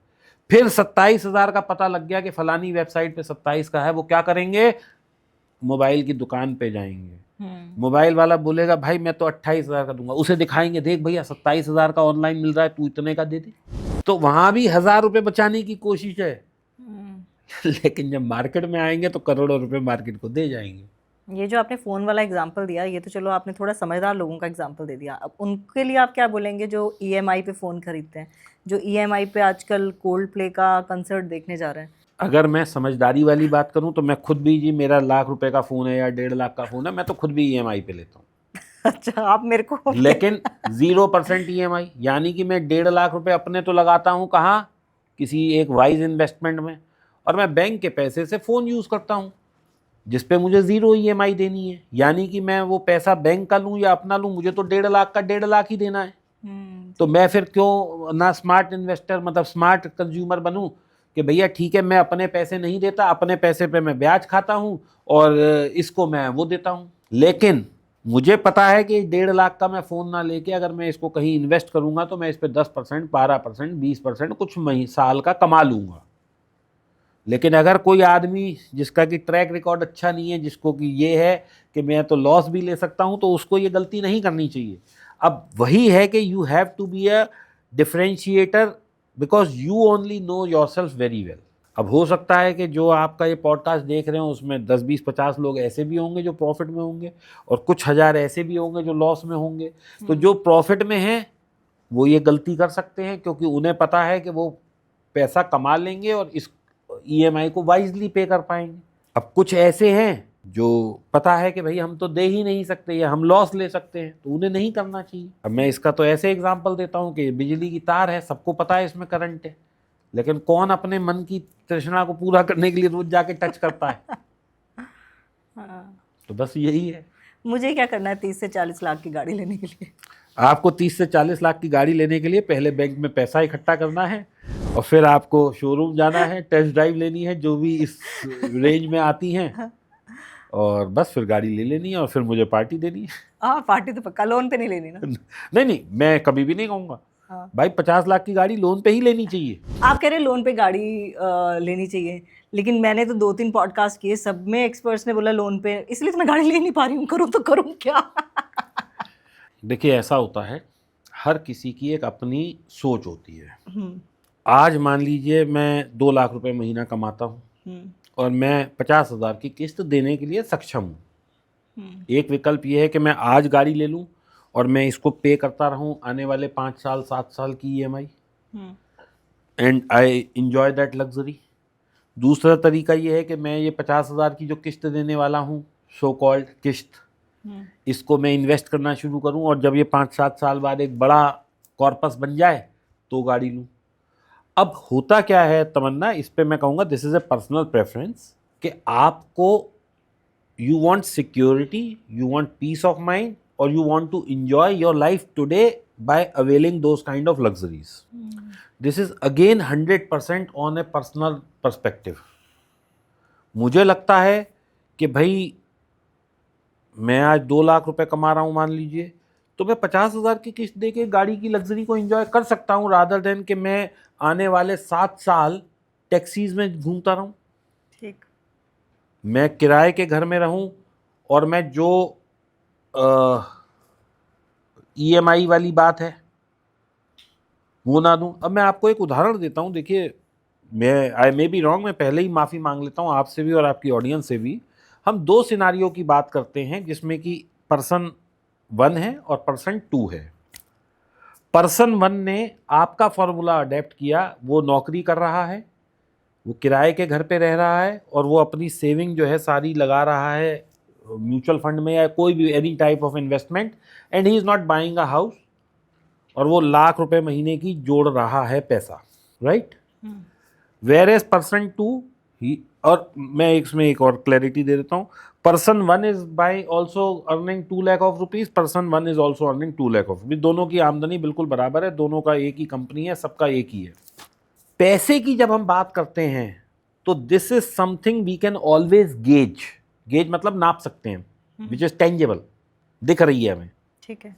फिर 27,000 का पता लग गया कि फलानी वेबसाइट पे 27 का है, वो क्या करेंगे, मोबाइल की दुकान पे जाएंगे। मोबाइल वाला बोलेगा भाई मैं तो 28,000 का दूंगा, उसे दिखाएंगे देख भैया 27,000 का ऑनलाइन मिल रहा है, तू इतने का दे दे। तो वहां भी 1,000 रुपये बचाने की कोशिश है, लेकिन जब मार्केट में आएंगे तो करोड़ों रुपए मार्केट को दे जाएंगे। ये जो आपने फ़ोन वाला एग्जांपल दिया, ये तो चलो आपने थोड़ा समझदार लोगों का एग्जांपल दे दिया। अब उनके लिए आप क्या बोलेंगे जो EMI पे फ़ोन खरीदते हैं, जो EMI पे आजकल कोल्ड प्ले का कंसर्ट देखने जा रहे हैं? अगर मैं समझदारी वाली बात करूं तो मैं खुद भी, जी मेरा 1,00,000 रुपए का फ़ोन है या 1.5 लाख का फ़ोन है, मैं तो खुद भी EMI पे लेता हूँ। अच्छा, आप मेरे को लेकिन 0% EMI, यानी कि मैं 1.5 लाख रुपए अपने तो लगाता हूँ कहाँ, किसी एक वाइज इन्वेस्टमेंट में, और मैं बैंक के पैसे से फ़ोन यूज़ करता हूँ। जिस पे मुझे 0 EMI देनी है, यानी कि मैं वो पैसा बैंक का लूँ या अपना लूँ, मुझे तो 1.5 लाख का 1.5 लाख ही देना है। तो मैं फिर क्यों ना स्मार्ट इन्वेस्टर मतलब स्मार्ट कंज्यूमर बनूं कि भैया ठीक है मैं अपने पैसे नहीं देता, अपने पैसे पे मैं ब्याज खाता हूं और इसको मैं वो देता हूं। लेकिन मुझे पता है कि 1.5 लाख का मैं फ़ोन ना लेके अगर मैं इसको कहीं इन्वेस्ट करूंगा तो मैं इस पर 10%, 12%, 20% कुछ साल का कमा लूंगा। लेकिन अगर कोई आदमी जिसका कि ट्रैक रिकॉर्ड अच्छा नहीं है, जिसको कि ये है कि मैं तो लॉस भी ले सकता हूं, तो उसको ये गलती नहीं करनी चाहिए। अब वही है कि you have to be a differentiator because you only know yourself very well. अब हो सकता है कि जो आपका ये पॉडकास्ट देख रहे हो उसमें 10, 20, 50 लोग ऐसे भी होंगे जो प्रॉफिट में होंगे और कुछ हज़ार ऐसे भी होंगे जो लॉस में होंगे। तो जो प्रॉफिट में हैं वो ये गलती कर सकते हैं क्योंकि उन्हें पता है कि वो पैसा कमा लेंगे और इस EMI को वाइजली पे कर पाएंगे। अब कुछ ऐसे हैं जो पता है कि भाई हम तो दे ही नहीं सकते या हम लॉस ले सकते हैं, तो उन्हें नहीं करना चाहिए। अब मैं इसका तो ऐसे एग्जांपल देता हूँ कि बिजली की तार है, सबको पता है इसमें करंट है, लेकिन कौन अपने मन की तृष्णा को पूरा करने के लिए रोज जाके टच करता है? तो बस यही है। मुझे क्या करना है 30 से 40 लाख की गाड़ी लेने के लिए? आपको 30 से 40 लाख की गाड़ी लेने के लिए पहले बैंक में पैसा इकट्ठा करना है और फिर आपको शोरूम जाना है, टेस्ट ड्राइव लेनी है जो भी इस रेंज में आती हैं, और बस फिर गाड़ी ले लेनी है और फिर मुझे पार्टी देनी है। हाँ, पार्टी तो पक्का, लोन पे नहीं लेनी ना। नहीं, मैं कभी भी नहीं कहूँगा भाई 50 लाख की गाड़ी लोन पे ही लेनी चाहिए। आप कह रहे हैं लोन पे गाड़ी लेनी चाहिए, लेकिन मैंने तो 2-3 पॉडकास्ट किए, सब में एक्सपर्ट्स ने बोला लोन पे, इसलिए तो मैं गाड़ी ले नहीं पा रही हूँ। करूँ तो करूँ क्या? देखिए ऐसा होता है, हर किसी की एक अपनी सोच होती है। आज मान लीजिए मैं 2 लाख रुपए महीना कमाता हूँ और मैं 50,000 की किस्त देने के लिए सक्षम हूँ। एक विकल्प ये है कि मैं आज गाड़ी ले लूँ और मैं इसको पे करता रहूँ आने वाले 5 साल 7 साल की EMI and I enjoy that luxury. दूसरा तरीका ये है कि मैं ये 50,000 की जो किस्त देने वाला हूँ, सो कॉल्ड किस्त, इसको मैं इन्वेस्ट करना शुरू करूं और जब ये 5-7 साल बाद एक बड़ा कॉर्पस बन जाए तो गाड़ी लूं। अब होता क्या है तमन्ना, इस पे मैं कहूँगा this is a personal preference कि आपको you want security, you want peace of mind और you want to enjoy your life today by availing those kind of luxuries. This is again 100% on a personal perspective. मुझे लगता है कि भाई मैं आज 2 लाख रुपए कमा रहा हूँ मान लीजिए, तो मैं 50,000 की किस्त दे के गाड़ी की लग्जरी को एंजॉय कर सकता हूँ रादर देन कि मैं आने वाले 7 साल टैक्सीज में घूमता रहूँ। ठीक। मैं किराए के घर में रहूँ और मैं जो EMI वाली बात है वो ना दूँ। अब मैं आपको एक उदाहरण देता हूँ, देखिए मैं आई मे बी रॉन्ग, मैं पहले ही माफ़ी मांग लेता हूँ आपसे भी और आपकी ऑडियंस से भी। हम 2 सिनारियो की बात करते हैं जिसमें कि पर्सन 1 है और पर्सन 2 है। पर्सन 1 ने आपका फॉर्मूला अडेप्ट किया, वो नौकरी कर रहा है, वो किराए के घर पे रह रहा है और वो अपनी सेविंग जो है सारी लगा रहा है म्यूचुअल फंड में या कोई भी any type of investment, and he is not buying a house, और वो लाख रुपए महीने की जोड़ रहा है पैसा, राइट? वेयर एज पर्सन 2 ही, और मैं इसमें एक और क्लैरिटी दे देता हूँ, person 1 is by also earning 2 lakh of rupees, person 1 is also earning 2 lakh of rupees. दोनों की आमदनी बिल्कुल बराबर है, दोनों का एक ही कंपनी है, सबका एक ही है। पैसे की जब हम बात करते हैं तो this is something we can always gauge, gauge मतलब नाप सकते हैं, विच इज टेंजेबल, दिख रही है हमें, ठीक है।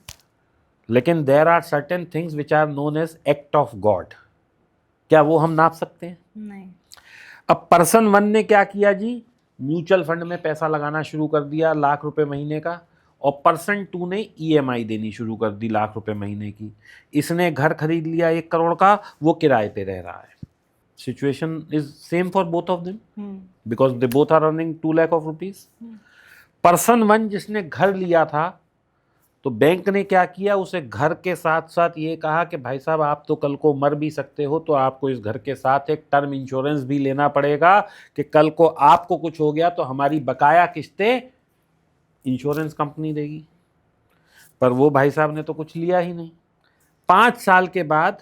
लेकिन there are certain things which are known as act of God. क्या वो हम नाप सकते हैं? नहीं। अब पर्सन 1 ने क्या किया जी, म्यूचुअल फंड में पैसा लगाना शुरू कर दिया लाख रुपए महीने का, और पर्सन 2 ने EMI देनी शुरू कर दी लाख रुपए महीने की। इसने घर खरीद लिया 1 करोड़ का, वो किराए पे रह रहा है। Situation is same for both of them because they both are earning 2 lakh of rupees. Person 1 जिसने घर लिया था, तो बैंक ने क्या किया, उसे घर के साथ साथ ये कहा कि भाई साहब आप तो कल को मर भी सकते हो, तो आपको इस घर के साथ एक टर्म इंश्योरेंस भी लेना पड़ेगा कि कल को आपको कुछ हो गया तो हमारी बकाया किस्तें इंश्योरेंस कंपनी देगी। पर वो भाई साहब ने तो कुछ लिया ही नहीं। 5 साल के बाद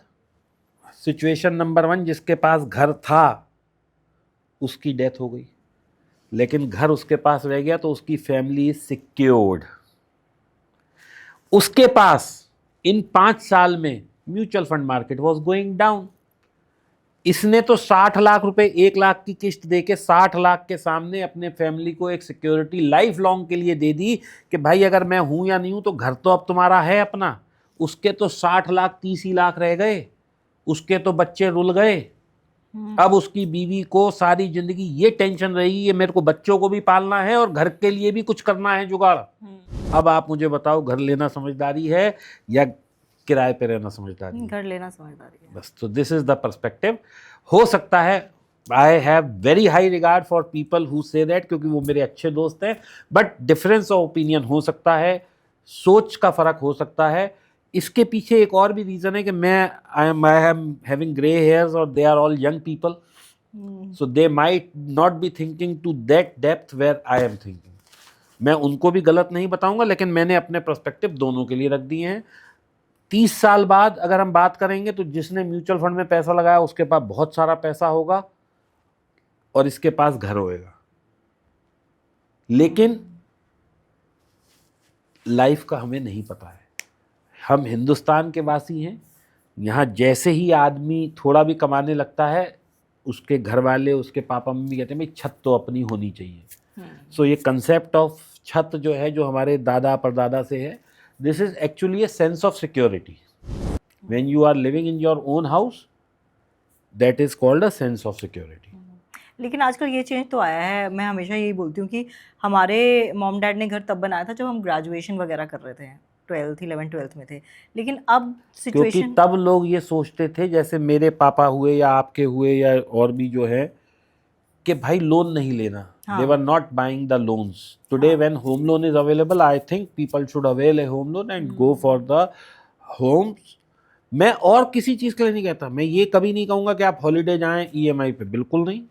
सिचुएशन नंबर 1 जिसके पास घर था उसकी डेथ हो गई। लेकिन घर उसके पास रह गया तो उसकी फैमिली इज सिक्योर्ड। उसके पास इन 5 साल में mutual fund market was going down. इसने तो 60 लाख रुपए 1 लाख की किस्त देके 60 लाख के सामने अपने फैमिली को एक सिक्योरिटी लाइफ लॉन्ग के लिए दे दी कि भाई अगर मैं हूं या नहीं हूं तो घर तो अब तुम्हारा है अपना। उसके तो 60 लाख 30 ही लाख रह गए, उसके तो बच्चे रुल गए। अब उसकी बीवी को सारी जिंदगी ये टेंशन रहेगी कि मेरे को बच्चों को भी पालना है और घर के लिए भी कुछ करना है जुगाड़। अब आप मुझे बताओ, घर लेना समझदारी है या किराए पे रहना समझदारी है? घर लेना समझदारी है बस। तो दिस इज द पर्सपेक्टिव। हो सकता है, I have very high regard for people who say that, क्योंकि वो मेरे अच्छे दोस्त हैं, बट डिफरेंस ऑफ ओपिनियन हो सकता है, सोच का फर्क हो सकता है। इसके पीछे एक और भी रीज़न है कि I am having grey hairs और they are all young people, so they might not be thinking to that depth where I am thinking. मैं उनको भी गलत नहीं बताऊंगा, लेकिन मैंने अपने पर्सपेक्टिव दोनों के लिए रख दिए हैं। 30 साल बाद अगर हम बात करेंगे तो जिसने म्यूचुअल फंड में पैसा लगाया उसके पास बहुत सारा पैसा होगा और इसके पास घर होएगा, लेकिन लाइफ का हमें नहीं पता है। हम हिंदुस्तान के वासी हैं, यहाँ जैसे ही आदमी थोड़ा भी कमाने लगता है उसके घर वाले, उसके पापा मम्मी कहते हैं भाई छत तो अपनी होनी चाहिए। सो ये कंसेप्ट ऑफ छत जो है, जो हमारे दादा परदादा से है, this is actually a sense of security. When you are living in your own house, that is called a sense of security. लेकिन आजकल ये चेंज तो आया है। मैं हमेशा यही बोलती हूँ कि हमारे मॉम डैड ने घर तब बनाया था जब हम ग्रेजुएशन वगैरह कर रहे थे, 11th में थे। लेकिन अब क्योंकि सिचुएशन, तब लोग ये सोचते थे, जैसे मेरे पापा हुए या आपके हुए या और भी जो है, कि भाई लोन नहीं लेना। They were not buying the loans. Today when home loan is available, I think people should avail a home loan and go for the homes. मैं और किसी चीज़ के लिए नहीं कहता। मैं ये कभी नहीं कहूँगा कि आप हॉलीडे जाएं EMI पे, बिल्कुल नहीं।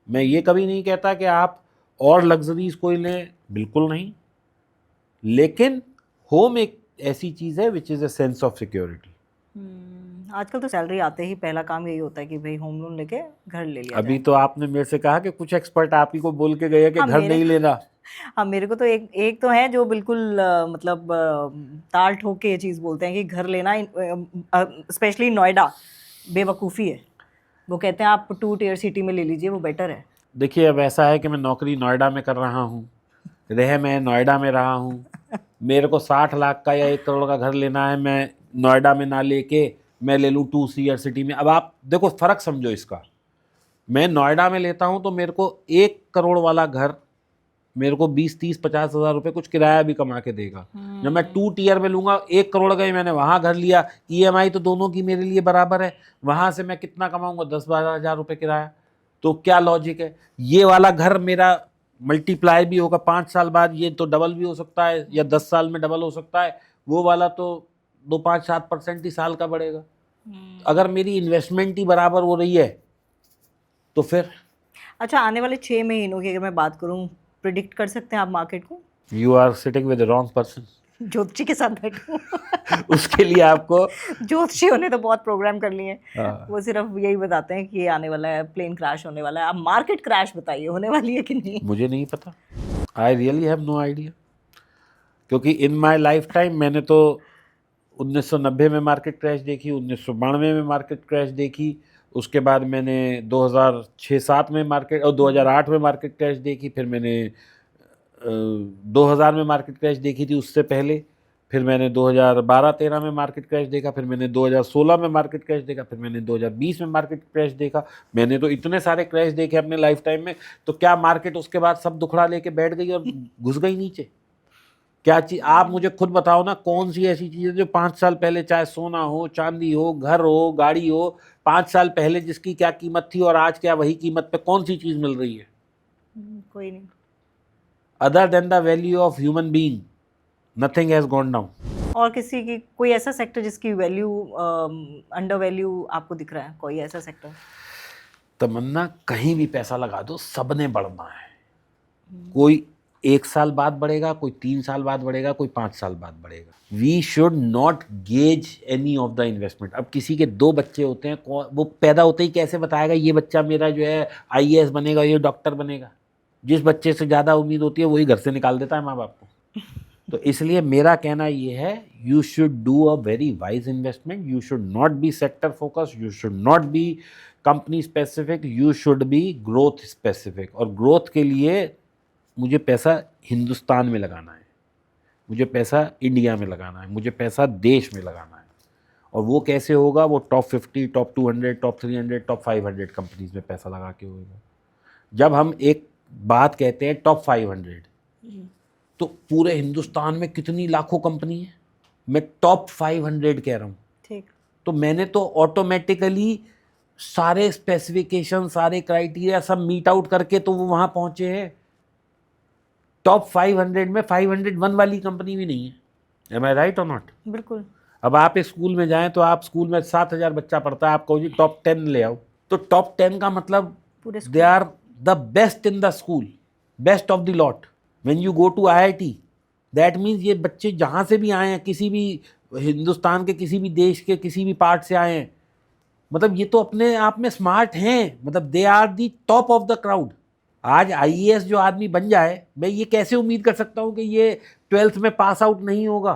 मैं ये कभी नहीं कहता कि आप और लग्जरीज कोई लें, बिल्कुल नहीं। लेकिन होम एक ऐसी चीज़ है which is a sense of security. आजकल तो सैलरी आते ही पहला काम यही होता है कि भाई होम लोन लेके घर ले लिया अभी तो आपने मेरे से कहा कि कुछ एक्सपर्ट आप ही को बोल के गए कि घर नहीं लेना। हाँ, मेरे को तो एक तो है जो बिल्कुल मतलब ताल ठोक के ये चीज़ बोलते हैं कि घर लेना, स्पेशली नोएडा, बेवकूफ़ी है। वो कहते हैं आप 2 टियर सिटी में ले लीजिए, वो बेटर है। देखिए, अब ऐसा है कि मैं नौकरी नोएडा में कर रहा हूँ, मैं नोएडा में रहा हूँ। मेरे को 60 लाख का या 1 करोड़ का घर लेना है, मैं नोएडा में ना लेके मैं ले लूँ 2 टियर सिटी में। अब आप देखो फ़र्क समझो इसका। मैं नोएडा में लेता हूँ तो मेरे को 1 करोड़ वाला घर मेरे को 20-30-50 हज़ार रुपये कुछ किराया भी कमा के देगा। जब मैं 2 टियर में लूँगा, 1 करोड़ का ही मैंने वहाँ घर लिया, EMI तो दोनों की मेरे लिए बराबर है, वहाँ से मैं कितना कमाऊँगा? 10-12 हज़ार रुपये किराया। तो क्या लॉजिक है? ये वाला घर मेरा मल्टीप्लाई भी होगा 5 साल बाद, ये तो डबल भी हो सकता है या 10 साल में डबल हो सकता है। वो वाला तो 2-5-7% ही साल का बढ़ेगा। अगर मेरी इन्वेस्टमेंट ही बराबर हो रही है तो फिर। अच्छा, आने वाले 6 महीनों की अगर मैं बात करूँ, प्रिडिक्ट कर सकते हैं आप मार्केट को? You are sitting with the wrong person. ज्योतिषी के साथ बैठूं? उसके लिए आपको ज्योतिषियों ने तो बहुत प्रोग्राम कर लिए हैं। हाँ। वो सिर्फ यही बताते हैं कि ये आने वाला है, प्लेन क्रैश होने वाला है। आप मार्केट क्रैश बताइए, होने वाली है कि नहीं? मुझे नहीं पता। I really have no idea, क्योंकि इन माई लाइफ टाइम मैंने तो 1990 में मार्केट क्रैश देखी, 1992 में मार्केट क्रैश देखी, उसके बाद मैंने 2006-07 में मार्केट और 2008 में मार्केट क्रैश देखी, फिर मैंने 2000 में मार्केट क्रैश देखी थी उससे पहले, फिर मैंने 2012-13 में मार्केट क्रैश देखा, फिर मैंने 2016 में मार्केट क्रैश देखा, फिर मैंने 2020 में मार्केट क्रैश देखा। मैंने तो इतने सारे क्रैश देखे अपने लाइफ टाइम में। तो क्या मार्केट उसके बाद सब दुखड़ा लेके बैठ गई और घुस गई नीचे? क्या चीज़? आप मुझे खुद बताओ ना, कौन सी ऐसी चीज़ है जो 5 साल पहले, चाहे सोना हो, चांदी हो, घर हो, गाड़ी हो, 5 साल पहले जिसकी क्या कीमत थी और आज क्या वही कीमत पे कौन सी चीज़ मिल रही है? कोई नहीं। Other than the value of human being, nothing has gone down. और किसी की कोई ऐसा सेक्टर जिसकी वैल्यू अंडर वैल्यू आपको दिख रहा है? कोई ऐसा सेक्टर? तमन्ना, कहीं भी पैसा लगा दो, सबने बढ़ना है। कोई 1 साल बाद बढ़ेगा, कोई 3 साल बाद बढ़ेगा, कोई 5 साल बाद बढ़ेगा। We should not gauge any of the investment. अब किसी के 2 बच्चे होते हैं, वो पैदा होते ही कैसे बताएगा ये बच्चा मेरा जो है IAS बनेगा, ये डॉक्टर बनेगा? जिस बच्चे से ज़्यादा उम्मीद होती है वही घर से निकाल देता है माँ बाप को। तो इसलिए मेरा कहना ये है, you should do a very wise investment, you should not be sector focus, you should not be company specific, you should be growth specific. और ग्रोथ के लिए मुझे पैसा हिंदुस्तान में लगाना है, मुझे पैसा इंडिया में लगाना है, मुझे पैसा देश में लगाना है। और वो कैसे होगा? वो top 50, top 200, top 300, top 500 companies में पैसा लगा के होगा। जब हम एक बात कहते हैं टॉप 500, तो पूरे हिंदुस्तान में कितनी लाखों कंपनी है? मैं टॉप 500 कह रहा हूँ। ठीक। तो मैंने तो ऑटोमेटिकली सारे स्पेसिफिकेशन, सारे क्राइटेरिया सब मीट आउट करके तो वो वहाँ पहुँचे हैं। टॉप 500 में 501 वाली कंपनी भी नहीं है। एम आई राइट और नॉट? बिल्कुल। अब आप एक स्कूल में जाएं तो आप स्कूल में 7,000 बच्चा पढ़ता है, आप कहो जी टॉप 10 ले आओ, तो टॉप 10 का मतलब पूरे they are the best in the school, best of the lot. When you go to IIT, that means ये बच्चे जहाँ से भी आए हैं, किसी भी हिंदुस्तान के किसी भी देश के किसी भी पार्ट से आए हैं, मतलब ये तो अपने आप में स्मार्ट हैं, मतलब they are the top of the crowd. आज IAS जो आदमी बन जाए, मैं ये कैसे उम्मीद कर सकता हूँ कि ये 12th में पास आउट नहीं होगा?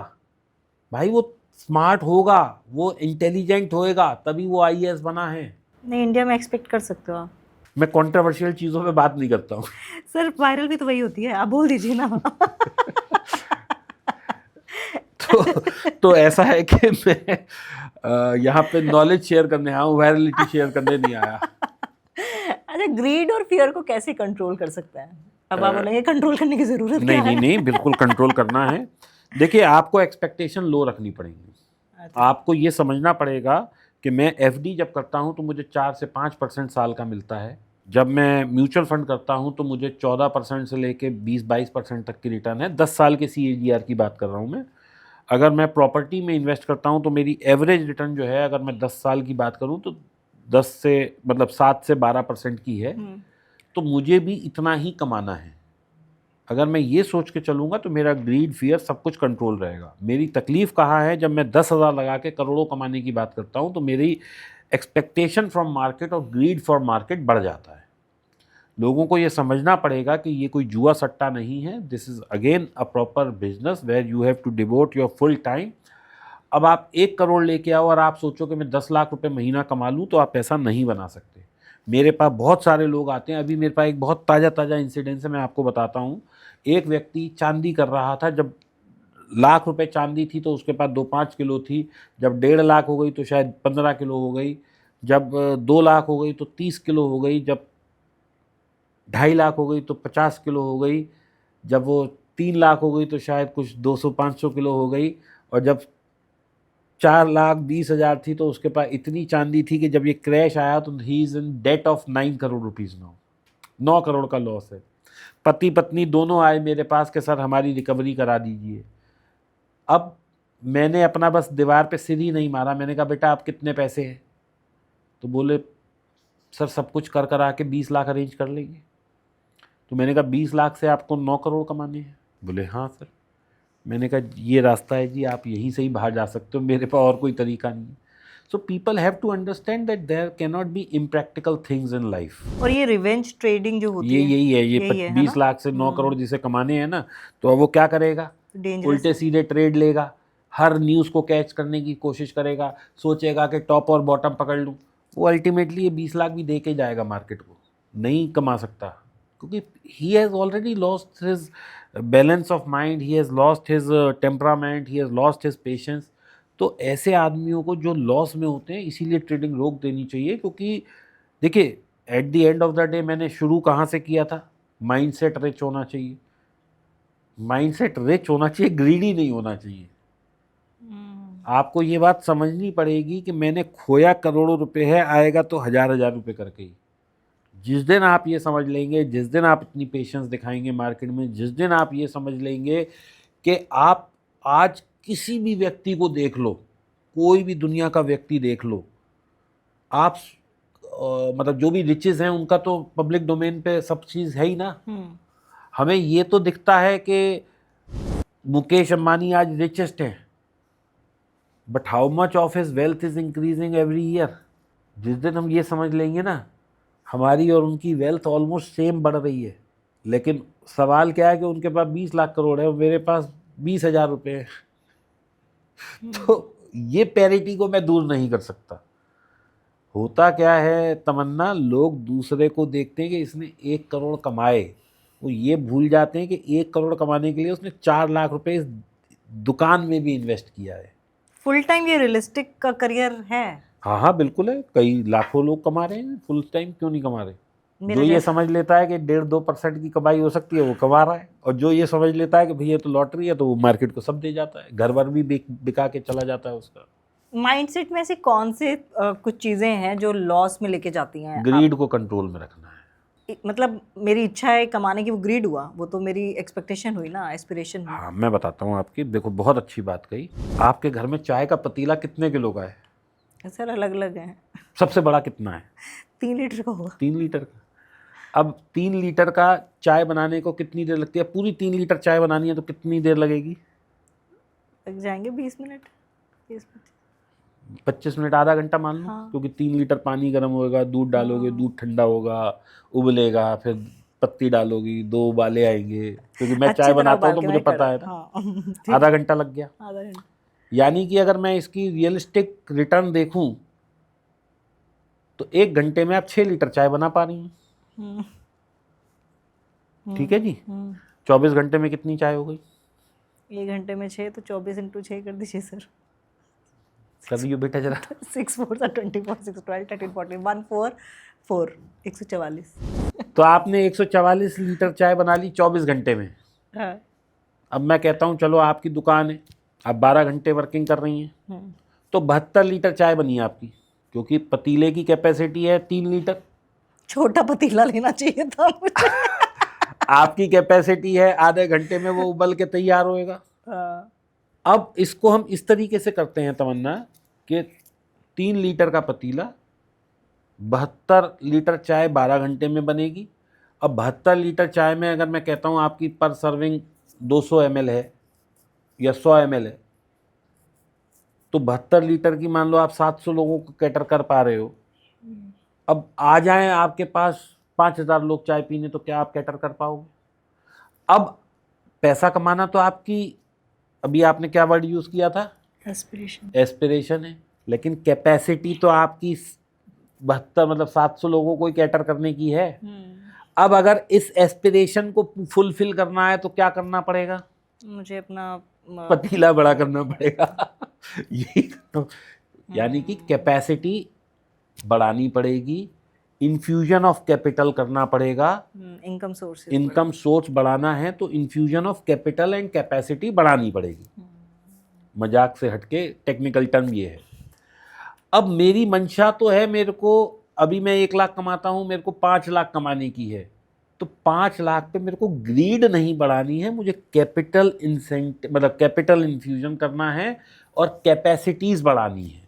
भाई वो स्मार्ट होगा, वो इंटेलिजेंट होएगा, तभी वो IAS बना है। नहीं, इंडिया में एक्सपेक्ट कर सकते हो आप। मैं कंट्रोवर्शियल चीज़ों पे बात नहीं करता हूँ। सर वायरल भी तो वही होती है, आप बोल दीजिए ना। तो ऐसा है कि मैं यहाँ पे नॉलेज शेयर करने आया हूँ, वायरलिटी शेयर करने नहीं आया। अच्छा, ग्रीड और फियर को कैसे कंट्रोल कर सकते हैं? अब आप बोलेंगे कंट्रोल करने की जरूरत क्या है? नहीं, बिल्कुल कंट्रोल करना है। देखिए, आपको एक्सपेक्टेशन लो रखनी पड़ेगी। आपको ये समझना पड़ेगा कि मैं FD जब करता हूँ तो मुझे 4 से 5% साल का मिलता है। जब मैं म्यूचुअल फंड करता हूँ तो मुझे 14% से लेके 20-22% तक की रिटर्न है। 10 साल के CAGR की बात कर रहा हूँ मैं। अगर मैं प्रॉपर्टी में इन्वेस्ट करता हूँ तो मेरी एवरेज रिटर्न जो है, अगर मैं 10 साल की बात करूँ तो 10 से मतलब 7 से 12% की है। तो मुझे भी इतना ही कमाना है। अगर मैं ये सोच के चलूँगा तो मेरा ग्रीड, फियर सब कुछ कंट्रोल रहेगा। मेरी तकलीफ़ कहाँ है? जब मैं 10,000 लगा के करोड़ों कमाने की बात करता हूँ तो मेरी एक्सपेक्टेशन फ्रॉम मार्केट और ग्रीड फॉर मार्केट बढ़ जाता है। लोगों को ये समझना पड़ेगा कि ये कोई जुआ सट्टा नहीं है। This is again a proper business where you have to devote your full time. अब आप 1 करोड़ लेके आओ और आप सोचो कि मैं 10 लाख रुपए महीना कमा लूँ, तो आप पैसा नहीं बना सकते। मेरे पास बहुत सारे लोग आते हैं। अभी मेरे पास एक बहुत ताज़ा इंसिडेंस है, मैं आपको बताता हूँ। एक व्यक्ति चांदी कर रहा था। जब लाख रुपए चांदी थी तो उसके पास 2-5 किलो थी। जब 1.5 लाख हो गई तो शायद 15 किलो हो गई। जब 2 लाख हो गई तो 30 किलो हो गई। जब 2.5 लाख हो गई तो 50 किलो हो गई। जब वो 3 लाख हो गई तो शायद कुछ 200-500 किलो हो गई। और जब 4,20,000 थी तो उसके पास इतनी चांदी थी कि जब ये क्रैश आया तो he is in debt of 9 crore rupees now. 9 crore का लॉस है। पति पत्नी दोनों आए मेरे पास कि सर हमारी रिकवरी करा दीजिए। अब मैंने अपना बस दीवार पे सिर ही नहीं मारा। मैंने कहा बेटा आप कितने पैसे हैं? तो बोले सर सब कुछ कर कर आके 20 लाख अरेंज कर लेंगे। तो मैंने कहा 20 लाख से आपको 9 करोड़ कमाने हैं? बोले हाँ सर। मैंने कहा ये रास्ता है जी, आप यहीं से ही बाहर जा सकते हो, मेरे पास और कोई तरीका नहीं है। So people have to understand that there can not be impractical things in life. और ये रिवेंज ट्रेडिंग जो होती ये है, यही है। ये यही है 20 ना? लाख से 9 करोड़ जिसे कमाने हैं ना, तो अब वो क्या करेगा? डेंजरस। उल्टे सीधे ट्रेड लेगा, हर न्यूज़ को कैच करने की कोशिश करेगा, सोचेगा कि टॉप और बॉटम पकड़ लूँ। वो अल्टीमेटली ये 20 लाख भी दे के जाएगा मार्केट को, नहीं कमा सकता, क्योंकि he has already lost his balance of mind, he has lost his temperament, he has lost his patience. तो ऐसे आदमियों को जो लॉस में होते हैं, इसीलिए ट्रेडिंग रोक देनी चाहिए। क्योंकि देखिए at the end of the day मैंने शुरू कहाँ से किया था? माइंडसेट रिच होना चाहिए। माइंडसेट रिच होना चाहिए, ग्रीडी नहीं होना चाहिए। आपको ये बात समझनी पड़ेगी कि मैंने खोया करोड़ों रुपए है, आएगा तो हजार रुपए करके ही। जिस दिन आप ये समझ लेंगे, जिस दिन आप इतनी पेशेंस दिखाएंगे मार्केट में, जिस दिन आप ये समझ लेंगे कि आप आज किसी भी व्यक्ति को देख लो, कोई भी दुनिया का व्यक्ति देख लो, आप मतलब जो भी रिचेस हैं उनका तो पब्लिक डोमेन पे सब चीज़ है ही ना। हमें ये तो दिखता है कि मुकेश अंबानी आज रिचेस्ट हैं, but how much of his wealth is increasing every year. जिस दिन हम ये समझ लेंगे ना, हमारी और उनकी वेल्थ ऑलमोस्ट सेम बढ़ रही है, लेकिन सवाल क्या है कि उनके पास 20 लाख करोड़ है और मेरे पास 20,000 रुपये है। तो ये पैरिटी को मैं दूर नहीं कर सकता। होता क्या है तमन्ना, लोग दूसरे को देखते हैं कि इसने 1 करोड़ कमाए, वो ये भूल जाते हैं कि 1 करोड़ कमाने के लिए उसने 4 लाख रुपए इस दुकान में भी इन्वेस्ट किया है। फुल टाइम ये रियलिस्टिक का करियर है? हाँ हाँ बिल्कुल है, कई लाखों लोग कमा रहे हैं फुल टाइम, क्यों नहीं कमा रहे। मेरे जो ये जैसे- समझ लेता है कि 1.5-2% की कमाई हो सकती है वो कमा रहा है, और जो ये समझ लेता है कि भैया तो लॉटरी है तो वो मार्केट को सब दे जाता है, घर भर भी बिका के चला जाता है उसका। माइंडसेट में ऐसी कौन से कुछ चीजें हैं जो लॉस में लेके जाती हैं? ग्रीड को कंट्रोल में रखना है। मतलब मेरी इच्छा है कमाने की, वो ग्रीड हुआ, वो तो मेरी एक्सपेक्टेशन हुई ना, एस्पिरेशन हुई। हाँ मैं बताता हूँ आपकी, देखो बहुत अच्छी बात कही। आपके घर में चाय का पतीला कितने किलो का है? सर अलग अलग है। सबसे बड़ा कितना है? 3 लीटर का होगा। 3 लीटर का। अब 3 लीटर का चाय बनाने को कितनी देर लगती है? पूरी 3 लीटर चाय बनानी है तो कितनी देर लगेगी? लग जाएंगे 20 मिनट, 25 मिनट, आधा घंटा मान लो। हाँ। क्योंकि 3 लीटर पानी गर्म होगा, दूध डालोगे, हाँ। दूध ठंडा होगा, उबलेगा, फिर पत्ती डालोगी, 2 उबाले आएंगे, क्योंकि मैं अच्छी चाय तरह बनाता हूँ तो उबाल के मुझे मैं पता है ना। हाँ। आधा घंटा लग गया। आधा घंटा। यानी कि अगर मैं इसकी रियलिस्टिक रिटर्न देखूं तो 1 घंटे में आप 6 लीटर चाय बना पा रही हैं। हम्म, ठीक है जी। हम्म। 24 घंटे में कितनी चाय हो गई? 1 घंटे में 6, तो 24 × 6 कर दीजिए सर। कर दियो बेटा जरा। 6 4 24, 6 12 13 14 1 4 4 144। तो आपने 144 लीटर चाय बना ली 24 घंटे में। हाँ। अब मैं कहता हूँ चलो आपकी दुकान है, आप 12 घंटे वर्किंग कर रही हैं, तो 72 लीटर चाय बनी आपकी, क्योंकि पतीले की कैपेसिटी है 3 लीटर। छोटा पतीला लेना चाहिए था मुझे। आपकी कैपेसिटी है आधे घंटे में वो उबल के तैयार होएगा। हाँ। अब इसको हम इस तरीके से करते हैं तमन्ना कि 3 लीटर का पतीला, 72 लीटर चाय 12 घंटे में बनेगी। अब 72 लीटर चाय में अगर मैं कहता हूँ आपकी पर सर्विंग 200 ml है या 100 ml है, तो 72 लीटर की मान लो आप 700 लोगों को कैटर कर पा रहे हो। अब आ जाएं आपके पास 5,000 लोग चाय पीने, तो क्या आप कैटर कर पाओगे? अब पैसा कमाना तो आपकी, अभी आपने क्या वर्ड यूज़ किया था? एस्पिरेशन। एस्पिरेशन है, लेकिन कैपेसिटी तो आपकी 72 मतलब 700 लोगों को ही कैटर करने की है। अब अगर इस एस्पिरेशन को फुलफिल करना है तो क्या करना पड़ेगा? मुझे अपना पतीला बड़ा करना पड़ेगा। यही तो, यानी कि कैपेसिटी बढ़ानी पड़ेगी, इन्फ्यूजन ऑफ कैपिटल करना पड़ेगा। Income source. इनकम सोर्स बढ़ाना है तो infusion of capital and capacity बढ़ानी पड़ेगी। मजाक से हटके टेक्निकल टर्म ये है। अब मेरी मंशा तो है, मेरे को अभी मैं 1 लाख कमाता हूँ, मेरे को 5 लाख कमाने की है, तो 5 लाख पे मेरे को ग्रीड नहीं बढ़ानी है, मुझे कैपिटल इंसेंटिव मतलब कैपिटल इन्फ्यूजन करना है और कैपेसिटीज़ बढ़ानी है।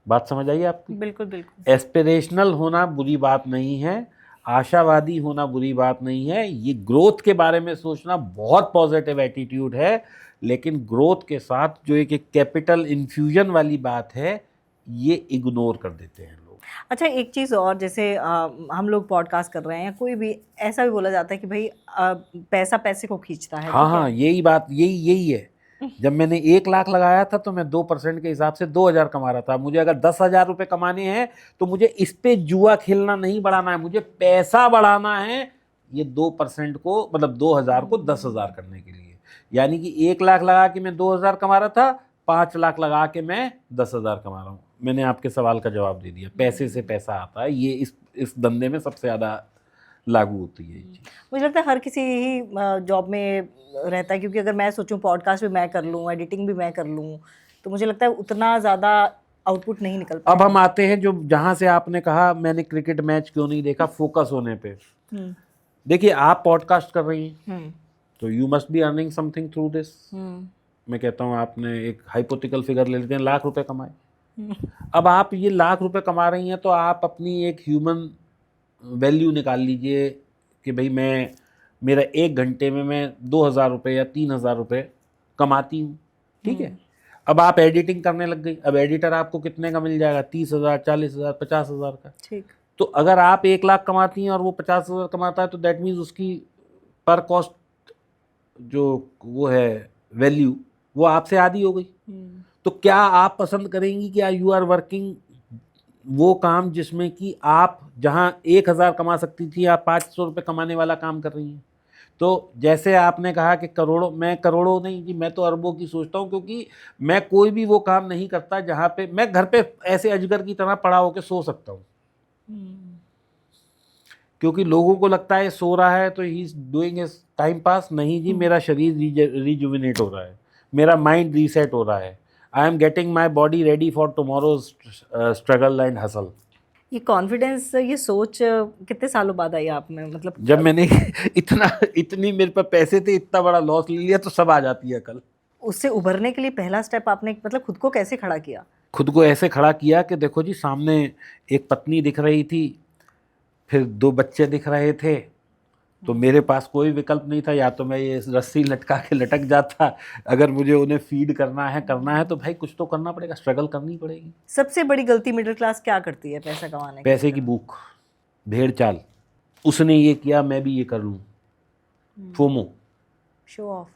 बात समझ आई आपकी? बिल्कुल बिल्कुल। एस्पिरेशनल होना बुरी बात नहीं है, आशावादी होना बुरी बात नहीं है, ये ग्रोथ के बारे में सोचना बहुत पॉजिटिव एटीट्यूड है, लेकिन ग्रोथ के साथ जो एक कैपिटल इन्फ्यूजन वाली बात है ये इग्नोर कर देते हैं लोग। अच्छा, एक चीज़ और, जैसे हम लोग पॉडकास्ट कर रहे हैं, कोई भी ऐसा भी बोला जाता है कि भाई पैसा पैसे को खींचता है। हाँ ठीक है? हाँ यही बात, यही है। जब मैंने 1 लाख लगाया था तो मैं 2% के हिसाब से 2,000 कमा रहा था। मुझे अगर 10,000 रुपये कमाने हैं तो मुझे इस पे जुआ खेलना नहीं बढ़ाना है, मुझे पैसा बढ़ाना है ये 2% को, मतलब 2,000 को 10,000 करने के लिए। यानी कि 1 लाख लगा के मैं 2,000 कमा रहा था, 5 लाख लगा के मैं 10,000 कमा रहा हूँ। मैंने आपके सवाल का जवाब दे दिया। पैसे से पैसा आता है, ये इस धंधे में सबसे ज़्यादा लागू होती है ये चीज़। मुझे लगता है हर किसी ही जॉब में रहता है, क्योंकि अगर मैं सोचूं पॉडकास्ट भी मैं कर लूं, एडिटिंग भी मैं कर लूं, तो मुझे लगता है उतना ज़्यादा आउटपुट नहीं निकल अब हम आते हैं जो जहाँ से आपने कहा मैंने क्रिकेट मैच क्यों नहीं देखा, फोकस होने पे। देखिए आप पॉडकास्ट कर रही हैं तो you must be earning something through this. मैं कहता हूँ आपने एक हाइपोथेटिकल फिगर ले लेते हैं, लाख रुपए कमाए। अब आप ये लाख रुपए कमा रही हैं तो आप अपनी एक ह्यूमन वैल्यू निकाल लीजिए कि भाई मेरा 1 घंटे में मैं 2,000 रुपये या 3,000 रुपये कमाती हूँ। ठीक है, अब आप एडिटिंग करने लग गई, अब एडिटर आपको कितने का मिल जाएगा? 30,000, 40,000, 50,000 का। ठीक। तो अगर आप 1 लाख कमाती हैं और वो 50,000 कमाता है तो दैट मीन्स उसकी पर कॉस्ट जो वो है वैल्यू, वो आपसे आधी हो गई। तो क्या आप पसंद करेंगी कि यू आर वर्किंग वो काम जिसमें कि आप जहां 1,000 कमा सकती थी, आप 500 रुपये कमाने वाला काम कर रही हैं? तो जैसे आपने कहा कि करोड़ों, मैं करोड़ों नहीं जी, मैं तो अरबों की सोचता हूँ, क्योंकि मैं कोई भी वो काम नहीं करता जहाँ पे मैं घर पे ऐसे अजगर की तरह पड़ा होकर सो सकता हूँ। क्योंकि लोगों को लगता है सो रहा है तो he is doing his time pass. नहीं जी, मेरा शरीर रिजुविनेट हो रहा है, मेरा माइंड रीसेट हो रहा है। I am getting my body ready for tomorrow's struggle and hustle. ये कॉन्फिडेंस, ये सोच कितने सालों बाद आई आप में? मतलब जब मैंने इतनी मेरे पास पैसे थे, इतना बड़ा लॉस ले लिया, तो सब आ जाती है अकल। उससे उभरने के लिए पहला स्टेप आपने मतलब खुद को कैसे खड़ा किया? खुद को ऐसे खड़ा किया कि देखो जी, सामने एक पत्नी दिख रही थी, फिर 2 बच्चे दिख रहे थे, तो मेरे पास कोई विकल्प नहीं था। या तो मैं ये रस्सी लटका के लटक जाता, अगर मुझे उन्हें फीड करना है तो भाई कुछ तो करना पड़ेगा, स्ट्रगल करनी पड़ेगी। सबसे बड़ी गलती मिडिल क्लास क्या करती है पैसा कमाने की? पैसे की भूख, भेड़ चाल, उसने ये किया मैं भी ये कर लूँ, FOMO, show off.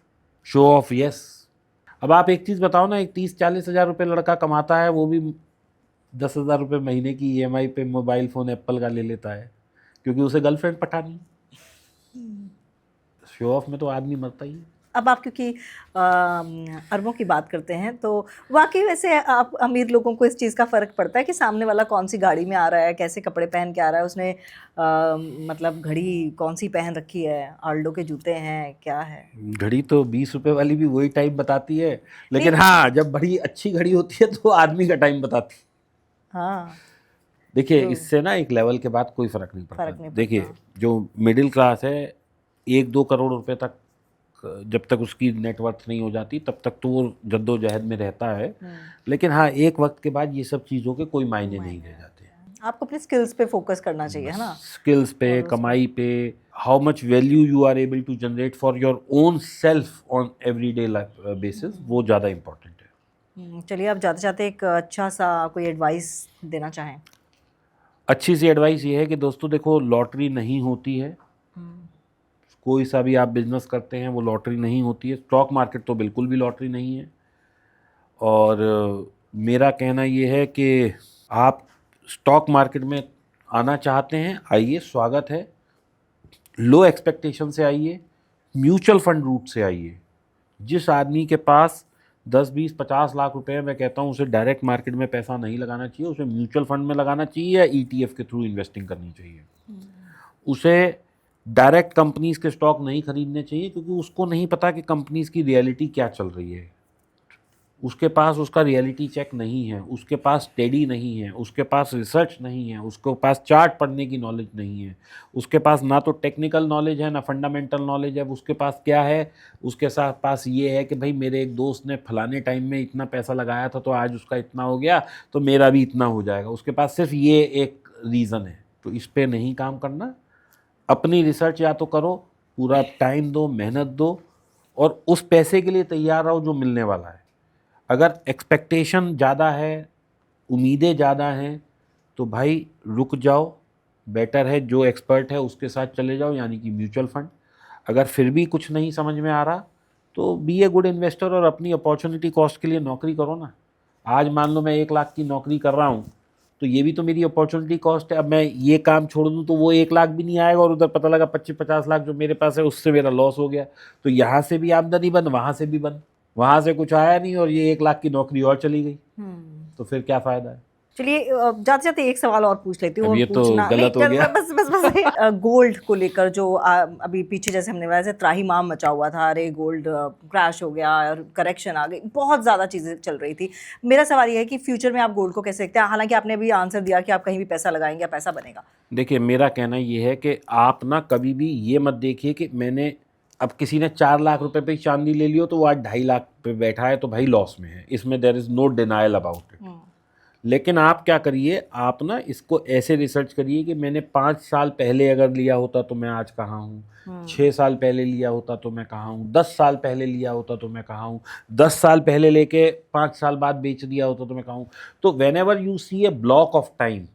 Show off, yes. अब आप एक चीज़ बताओ ना, एक 30-40 हज़ार रुपये लड़का कमाता है, वो भी 10,000 रुपये महीने की EMI पे मोबाइल फ़ोन एप्पल का ले लेता है, क्योंकि उसे गर्लफ्रेंड पटानी है। शो ऑफ में तो आदमी मरता ही है। अब आप क्योंकि अरबों की बात करते हैं, तो वाकई वैसे आप अमीर लोगों को इस चीज़ का फ़र्क पड़ता है कि सामने वाला कौन सी गाड़ी में आ रहा है, कैसे कपड़े पहन के आ रहा है, उसने मतलब घड़ी कौन सी पहन रखी है, आल्डो के जूते हैं, क्या है? घड़ी तो 20 रुपये वाली भी वही टाइम बताती है, लेकिन हाँ, जब बड़ी अच्छी घड़ी होती है तो आदमी का टाइम बताती है। हाँ, देखिए, इससे ना एक लेवल के बाद कोई फ़र्क नहीं पड़ता। देखिए, जो मिडिल क्लास है, 1-2 करोड़ रुपए तक जब तक उसकी नेटवर्थ नहीं हो जाती, तब तक तो वो जद्दोजहद में रहता है। लेकिन हाँ, एक वक्त के बाद ये सब चीज़ों के कोई मायने नहीं रह जाते। आपको अपने स्किल्स पे फोकस करना चाहिए, है ना? स्किल्स पे, कमाई पे, how much value you are able to generate for your own self on everyday basis, वो ज़्यादा इम्पोर्टेंट है। चलिए, आप जाते जाते एक अच्छा सा कोई एडवाइस देना चाहें? अच्छी सी एडवाइस ये है कि दोस्तों देखो, लॉटरी नहीं होती है। कोई सा भी आप बिजनेस करते हैं वो लॉटरी नहीं होती है। स्टॉक मार्केट तो बिल्कुल भी लॉटरी नहीं है। और मेरा कहना ये है कि आप स्टॉक मार्केट में आना चाहते हैं, आइए, स्वागत है। लो एक्सपेक्टेशन से आइए, म्यूचुअल फंड रूट से आइए। जिस आदमी के पास 10, 20, 50 लाख रुपए, मैं कहता हूँ उसे डायरेक्ट मार्केट में पैसा नहीं लगाना चाहिए, उसे म्यूचुअल फंड में लगाना चाहिए या ETF के थ्रू इन्वेस्टिंग करनी चाहिए। उसे डायरेक्ट कंपनीज़ के स्टॉक नहीं खरीदने चाहिए, क्योंकि उसको नहीं पता कि कंपनीज़ की रियलिटी क्या चल रही है। उसके पास उसका रियलिटी चेक नहीं है, उसके पास स्टडी नहीं है, उसके पास रिसर्च नहीं है, उसके पास चार्ट पढ़ने की नॉलेज नहीं है, उसके पास ना तो टेक्निकल नॉलेज है ना फंडामेंटल नॉलेज है। उसके पास क्या है? उसके साथ पास ये है कि भाई मेरे एक दोस्त ने फलाने टाइम में इतना पैसा लगाया था तो आज उसका इतना हो गया, तो मेरा भी इतना हो जाएगा। उसके पास सिर्फ ये एक रीज़न है। तो इस पर नहीं काम करना। अपनी रिसर्च या तो करो, पूरा टाइम दो, मेहनत दो, और उस पैसे के लिए तैयार रहो जो मिलने वाला है। अगर एक्सपेक्टेशन ज़्यादा है, उम्मीदें ज़्यादा हैं, तो भाई रुक जाओ। बेटर है जो एक्सपर्ट है उसके साथ चले जाओ, यानी कि म्यूचुअल फंड। अगर फिर भी कुछ नहीं समझ में आ रहा तो बी ए गुड इन्वेस्टर और अपनी अपॉर्चुनिटी कॉस्ट के लिए नौकरी करो ना। आज मान लो मैं 1 लाख की नौकरी कर रहा हूँ, तो ये भी तो मेरी अपॉर्चुनिटी कॉस्ट है। अब मैं ये काम छोड़ दूँ तो वो 1 लाख भी नहीं आएगा, और उधर पता लगा 25-50 लाख जो मेरे पास है उससे मेरा लॉस हो गया। तो यहाँ से भी आमदनी बंद, वहाँ से भी बंद, वहाँ से कुछ आया नहीं और ये 1 लाख की नौकरी और चली गई, तो फिर क्या फ़ायदा है? चलिए, जाते जाते एक सवाल और पूछ लेती हूँ। अब ये तो गलत हो गया। बस गोल्ड को लेकर जो अभी पीछे जैसे हमने बताया, त्राहिमाम मचा हुआ था, अरे गोल्ड क्रैश हो गया और करेक्शन आ गई, बहुत ज़्यादा चीज़ें चल रही थी। मेरा सवाल ये है कि फ्यूचर में आप गोल्ड को कैसे देखते हैं? हालांकि आपने अभी आंसर दिया कि आप कहीं भी पैसा लगाएंगे या पैसा बनेगा। देखिए, मेरा कहना ये है कि आप ना कभी भी ये मत देखिए कि मैंने, अब किसी ने 4 लाख रुपए पे चांदी ले लियो तो वो आज 2.5 लाख पे बैठा है, तो भाई लॉस में है। इसमें there is no denial about it. लेकिन आप क्या करिए, आप ना इसको ऐसे रिसर्च करिए कि मैंने 5 साल पहले अगर लिया होता तो मैं आज कहाँ हूँ, 6 साल पहले लिया होता तो मैं कहाँ हूँ, 10 साल पहले लिया होता तो मैं कहाँ हूँ, 10 साल पहले लेके 5 साल बाद बेच दिया होता तो मैं कहाँ हूँ। तो whenever you see a block of time,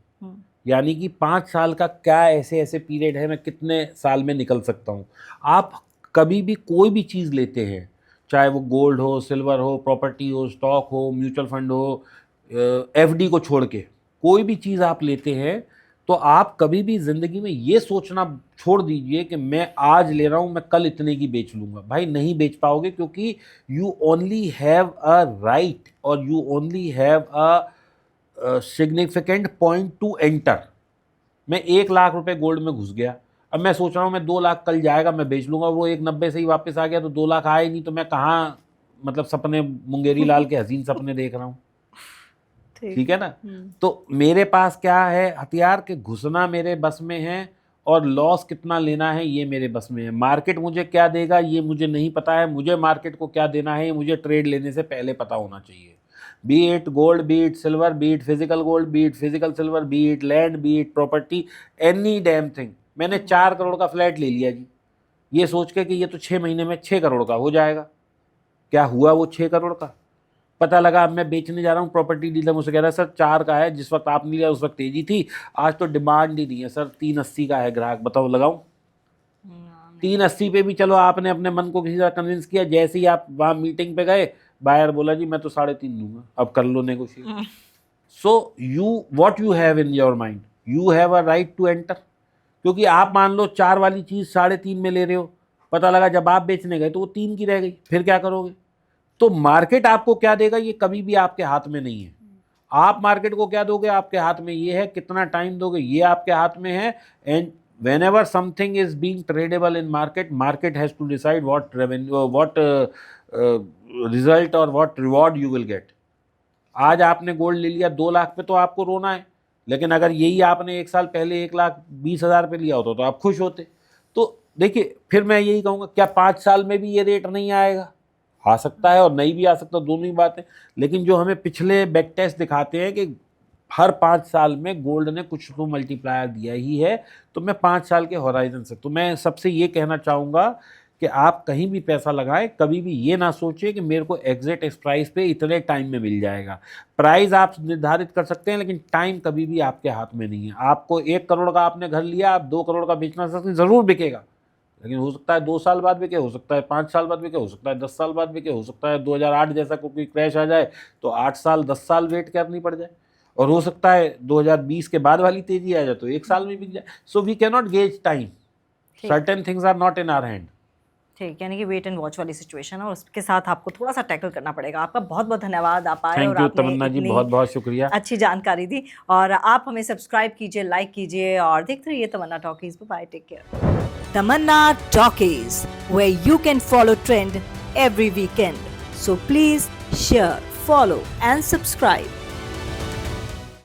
यानी कि 5 साल का क्या ऐसे ऐसे पीरियड है, मैं कितने साल में निकल सकता हूँ। आप कभी भी कोई भी चीज़ लेते हैं, चाहे वो गोल्ड हो, सिल्वर हो, प्रॉपर्टी हो, स्टॉक हो, म्यूचुअल फंड हो, एफडी को छोड़ के कोई भी चीज़ आप लेते हैं, तो आप कभी भी ज़िंदगी में ये सोचना छोड़ दीजिए कि मैं आज ले रहा हूँ, मैं कल इतने की बेच लूँगा। भाई नहीं बेच पाओगे, क्योंकि you only have a right और you only have a significant point to enter. मैं 1 लाख रुपए गोल्ड में घुस गया, अब मैं सोच रहा हूँ मैं 2 लाख कल जाएगा, मैं बेच लूँगा, वो 1,90 से ही वापस आ गया तो 2 लाख आए नहीं, तो मैं कहाँ मतलब सपने, मुंगेरी लाल के हसीन सपने देख रहा हूँ। ठीक है ना। तो मेरे पास क्या है हथियार, के घुसना मेरे बस में है और लॉस कितना लेना है ये मेरे बस में है। मार्केट मुझे क्या देगा ये मुझे नहीं पता है, मुझे मार्केट को क्या देना है ये मुझे ट्रेड लेने से पहले पता होना चाहिए। B it gold, B it silver, B it physical gold, B it physical silver, B it land, B it property, any damn thing. मैंने 4 करोड़ का फ्लैट ले लिया जी, ये सोच के कि ये तो 6 महीने में 6 करोड़ का हो जाएगा। क्या हुआ वो 6 करोड़ का? पता लगा अब मैं बेचने जा रहा हूँ, प्रॉपर्टी डीलर मुझसे कह रहा है सर 4 का है, जिस वक्त आपने लिया उस वक्त तेजी थी, आज तो डिमांड ही नहीं है सर, 380 का है ग्राहक, बताओ लगाऊं? 380 पे भी चलो आपने अपने मन को किसी तरह कन्विंस किया, जैसे ही आप वहाँ मीटिंग पे गए बायर बोला जी मैं तो 3.5 दूंगा, अब कर लो negotiate. So you what you have in your mind, you have a right to enter. क्योंकि आप मान लो 4 वाली चीज़ 3.5 में ले रहे हो, पता लगा जब आप बेचने गए तो वो 3 की रह गई, फिर क्या करोगे? तो मार्केट आपको क्या देगा ये कभी भी आपके हाथ में नहीं है। आप मार्केट को क्या दोगे आपके हाथ में ये है, कितना टाइम दोगे ये आपके हाथ में है। And whenever something is being tradable in market has to decide what revenue, what result or what reward you will get। आज आपने गोल्ड ले लिया 2 लाख पे तो आपको रोना है, लेकिन अगर यही आपने 1 साल पहले 1,20,000 पे लिया होता तो आप खुश होते। तो देखिए फिर मैं यही कहूँगा, क्या 5 साल में भी ये रेट नहीं आएगा? आ सकता है और नहीं भी आ सकता, दोनों ही बातें। लेकिन जो हमें पिछले बैक टेस्ट दिखाते हैं कि हर 5 साल में गोल्ड ने कुछ तो मल्टीप्लायर दिया ही है, तो मैं 5 साल के होराइजन से, तो मैं सबसे ये कहना चाहूँगा कि आप कहीं भी पैसा लगाएं, कभी भी ये ना सोचें कि मेरे को एग्जिट इस प्राइस पे इतने टाइम में मिल जाएगा। प्राइस आप निर्धारित कर सकते हैं, लेकिन टाइम कभी भी आपके हाथ में नहीं है। आपको 1 करोड़ का आपने घर लिया, आप 2 करोड़ का बेचना सकते हैं, ज़रूर बिकेगा, लेकिन हो सकता है 2 साल बाद बिके, हो सकता है 5 साल बाद बिके, हो सकता है 10 साल बाद बिके, हो सकता है 2008 जैसा कोई क्रैश आ जाए तो 8 साल 10 साल वेट करनी पड़ जाए, और हो सकता है 2020 के बाद वाली तेजी आ जाए तो 1 साल में बिक जाए। So we can not gauge time, certain things are not in our hand. ठीक, यानी कि वेट एंड वॉच वाली सिचुएशन है और उसके साथ आपको थोड़ा सा टैकल करना पड़ेगा। आपका बहुत बहुत धन्यवाद, आप आए और थैंक यू आपने तमन्ना जी, इतनी बहुत बहुत शुक्रिया, अच्छी जानकारी दी। और आप हमें सब्सक्राइब कीजिए, लाइक कीजिए और देखते रहिए Tamanna talkies. Bye, take care. Tamanna talkies, where you can follow trend every weekend. So please share, follow and subscribe.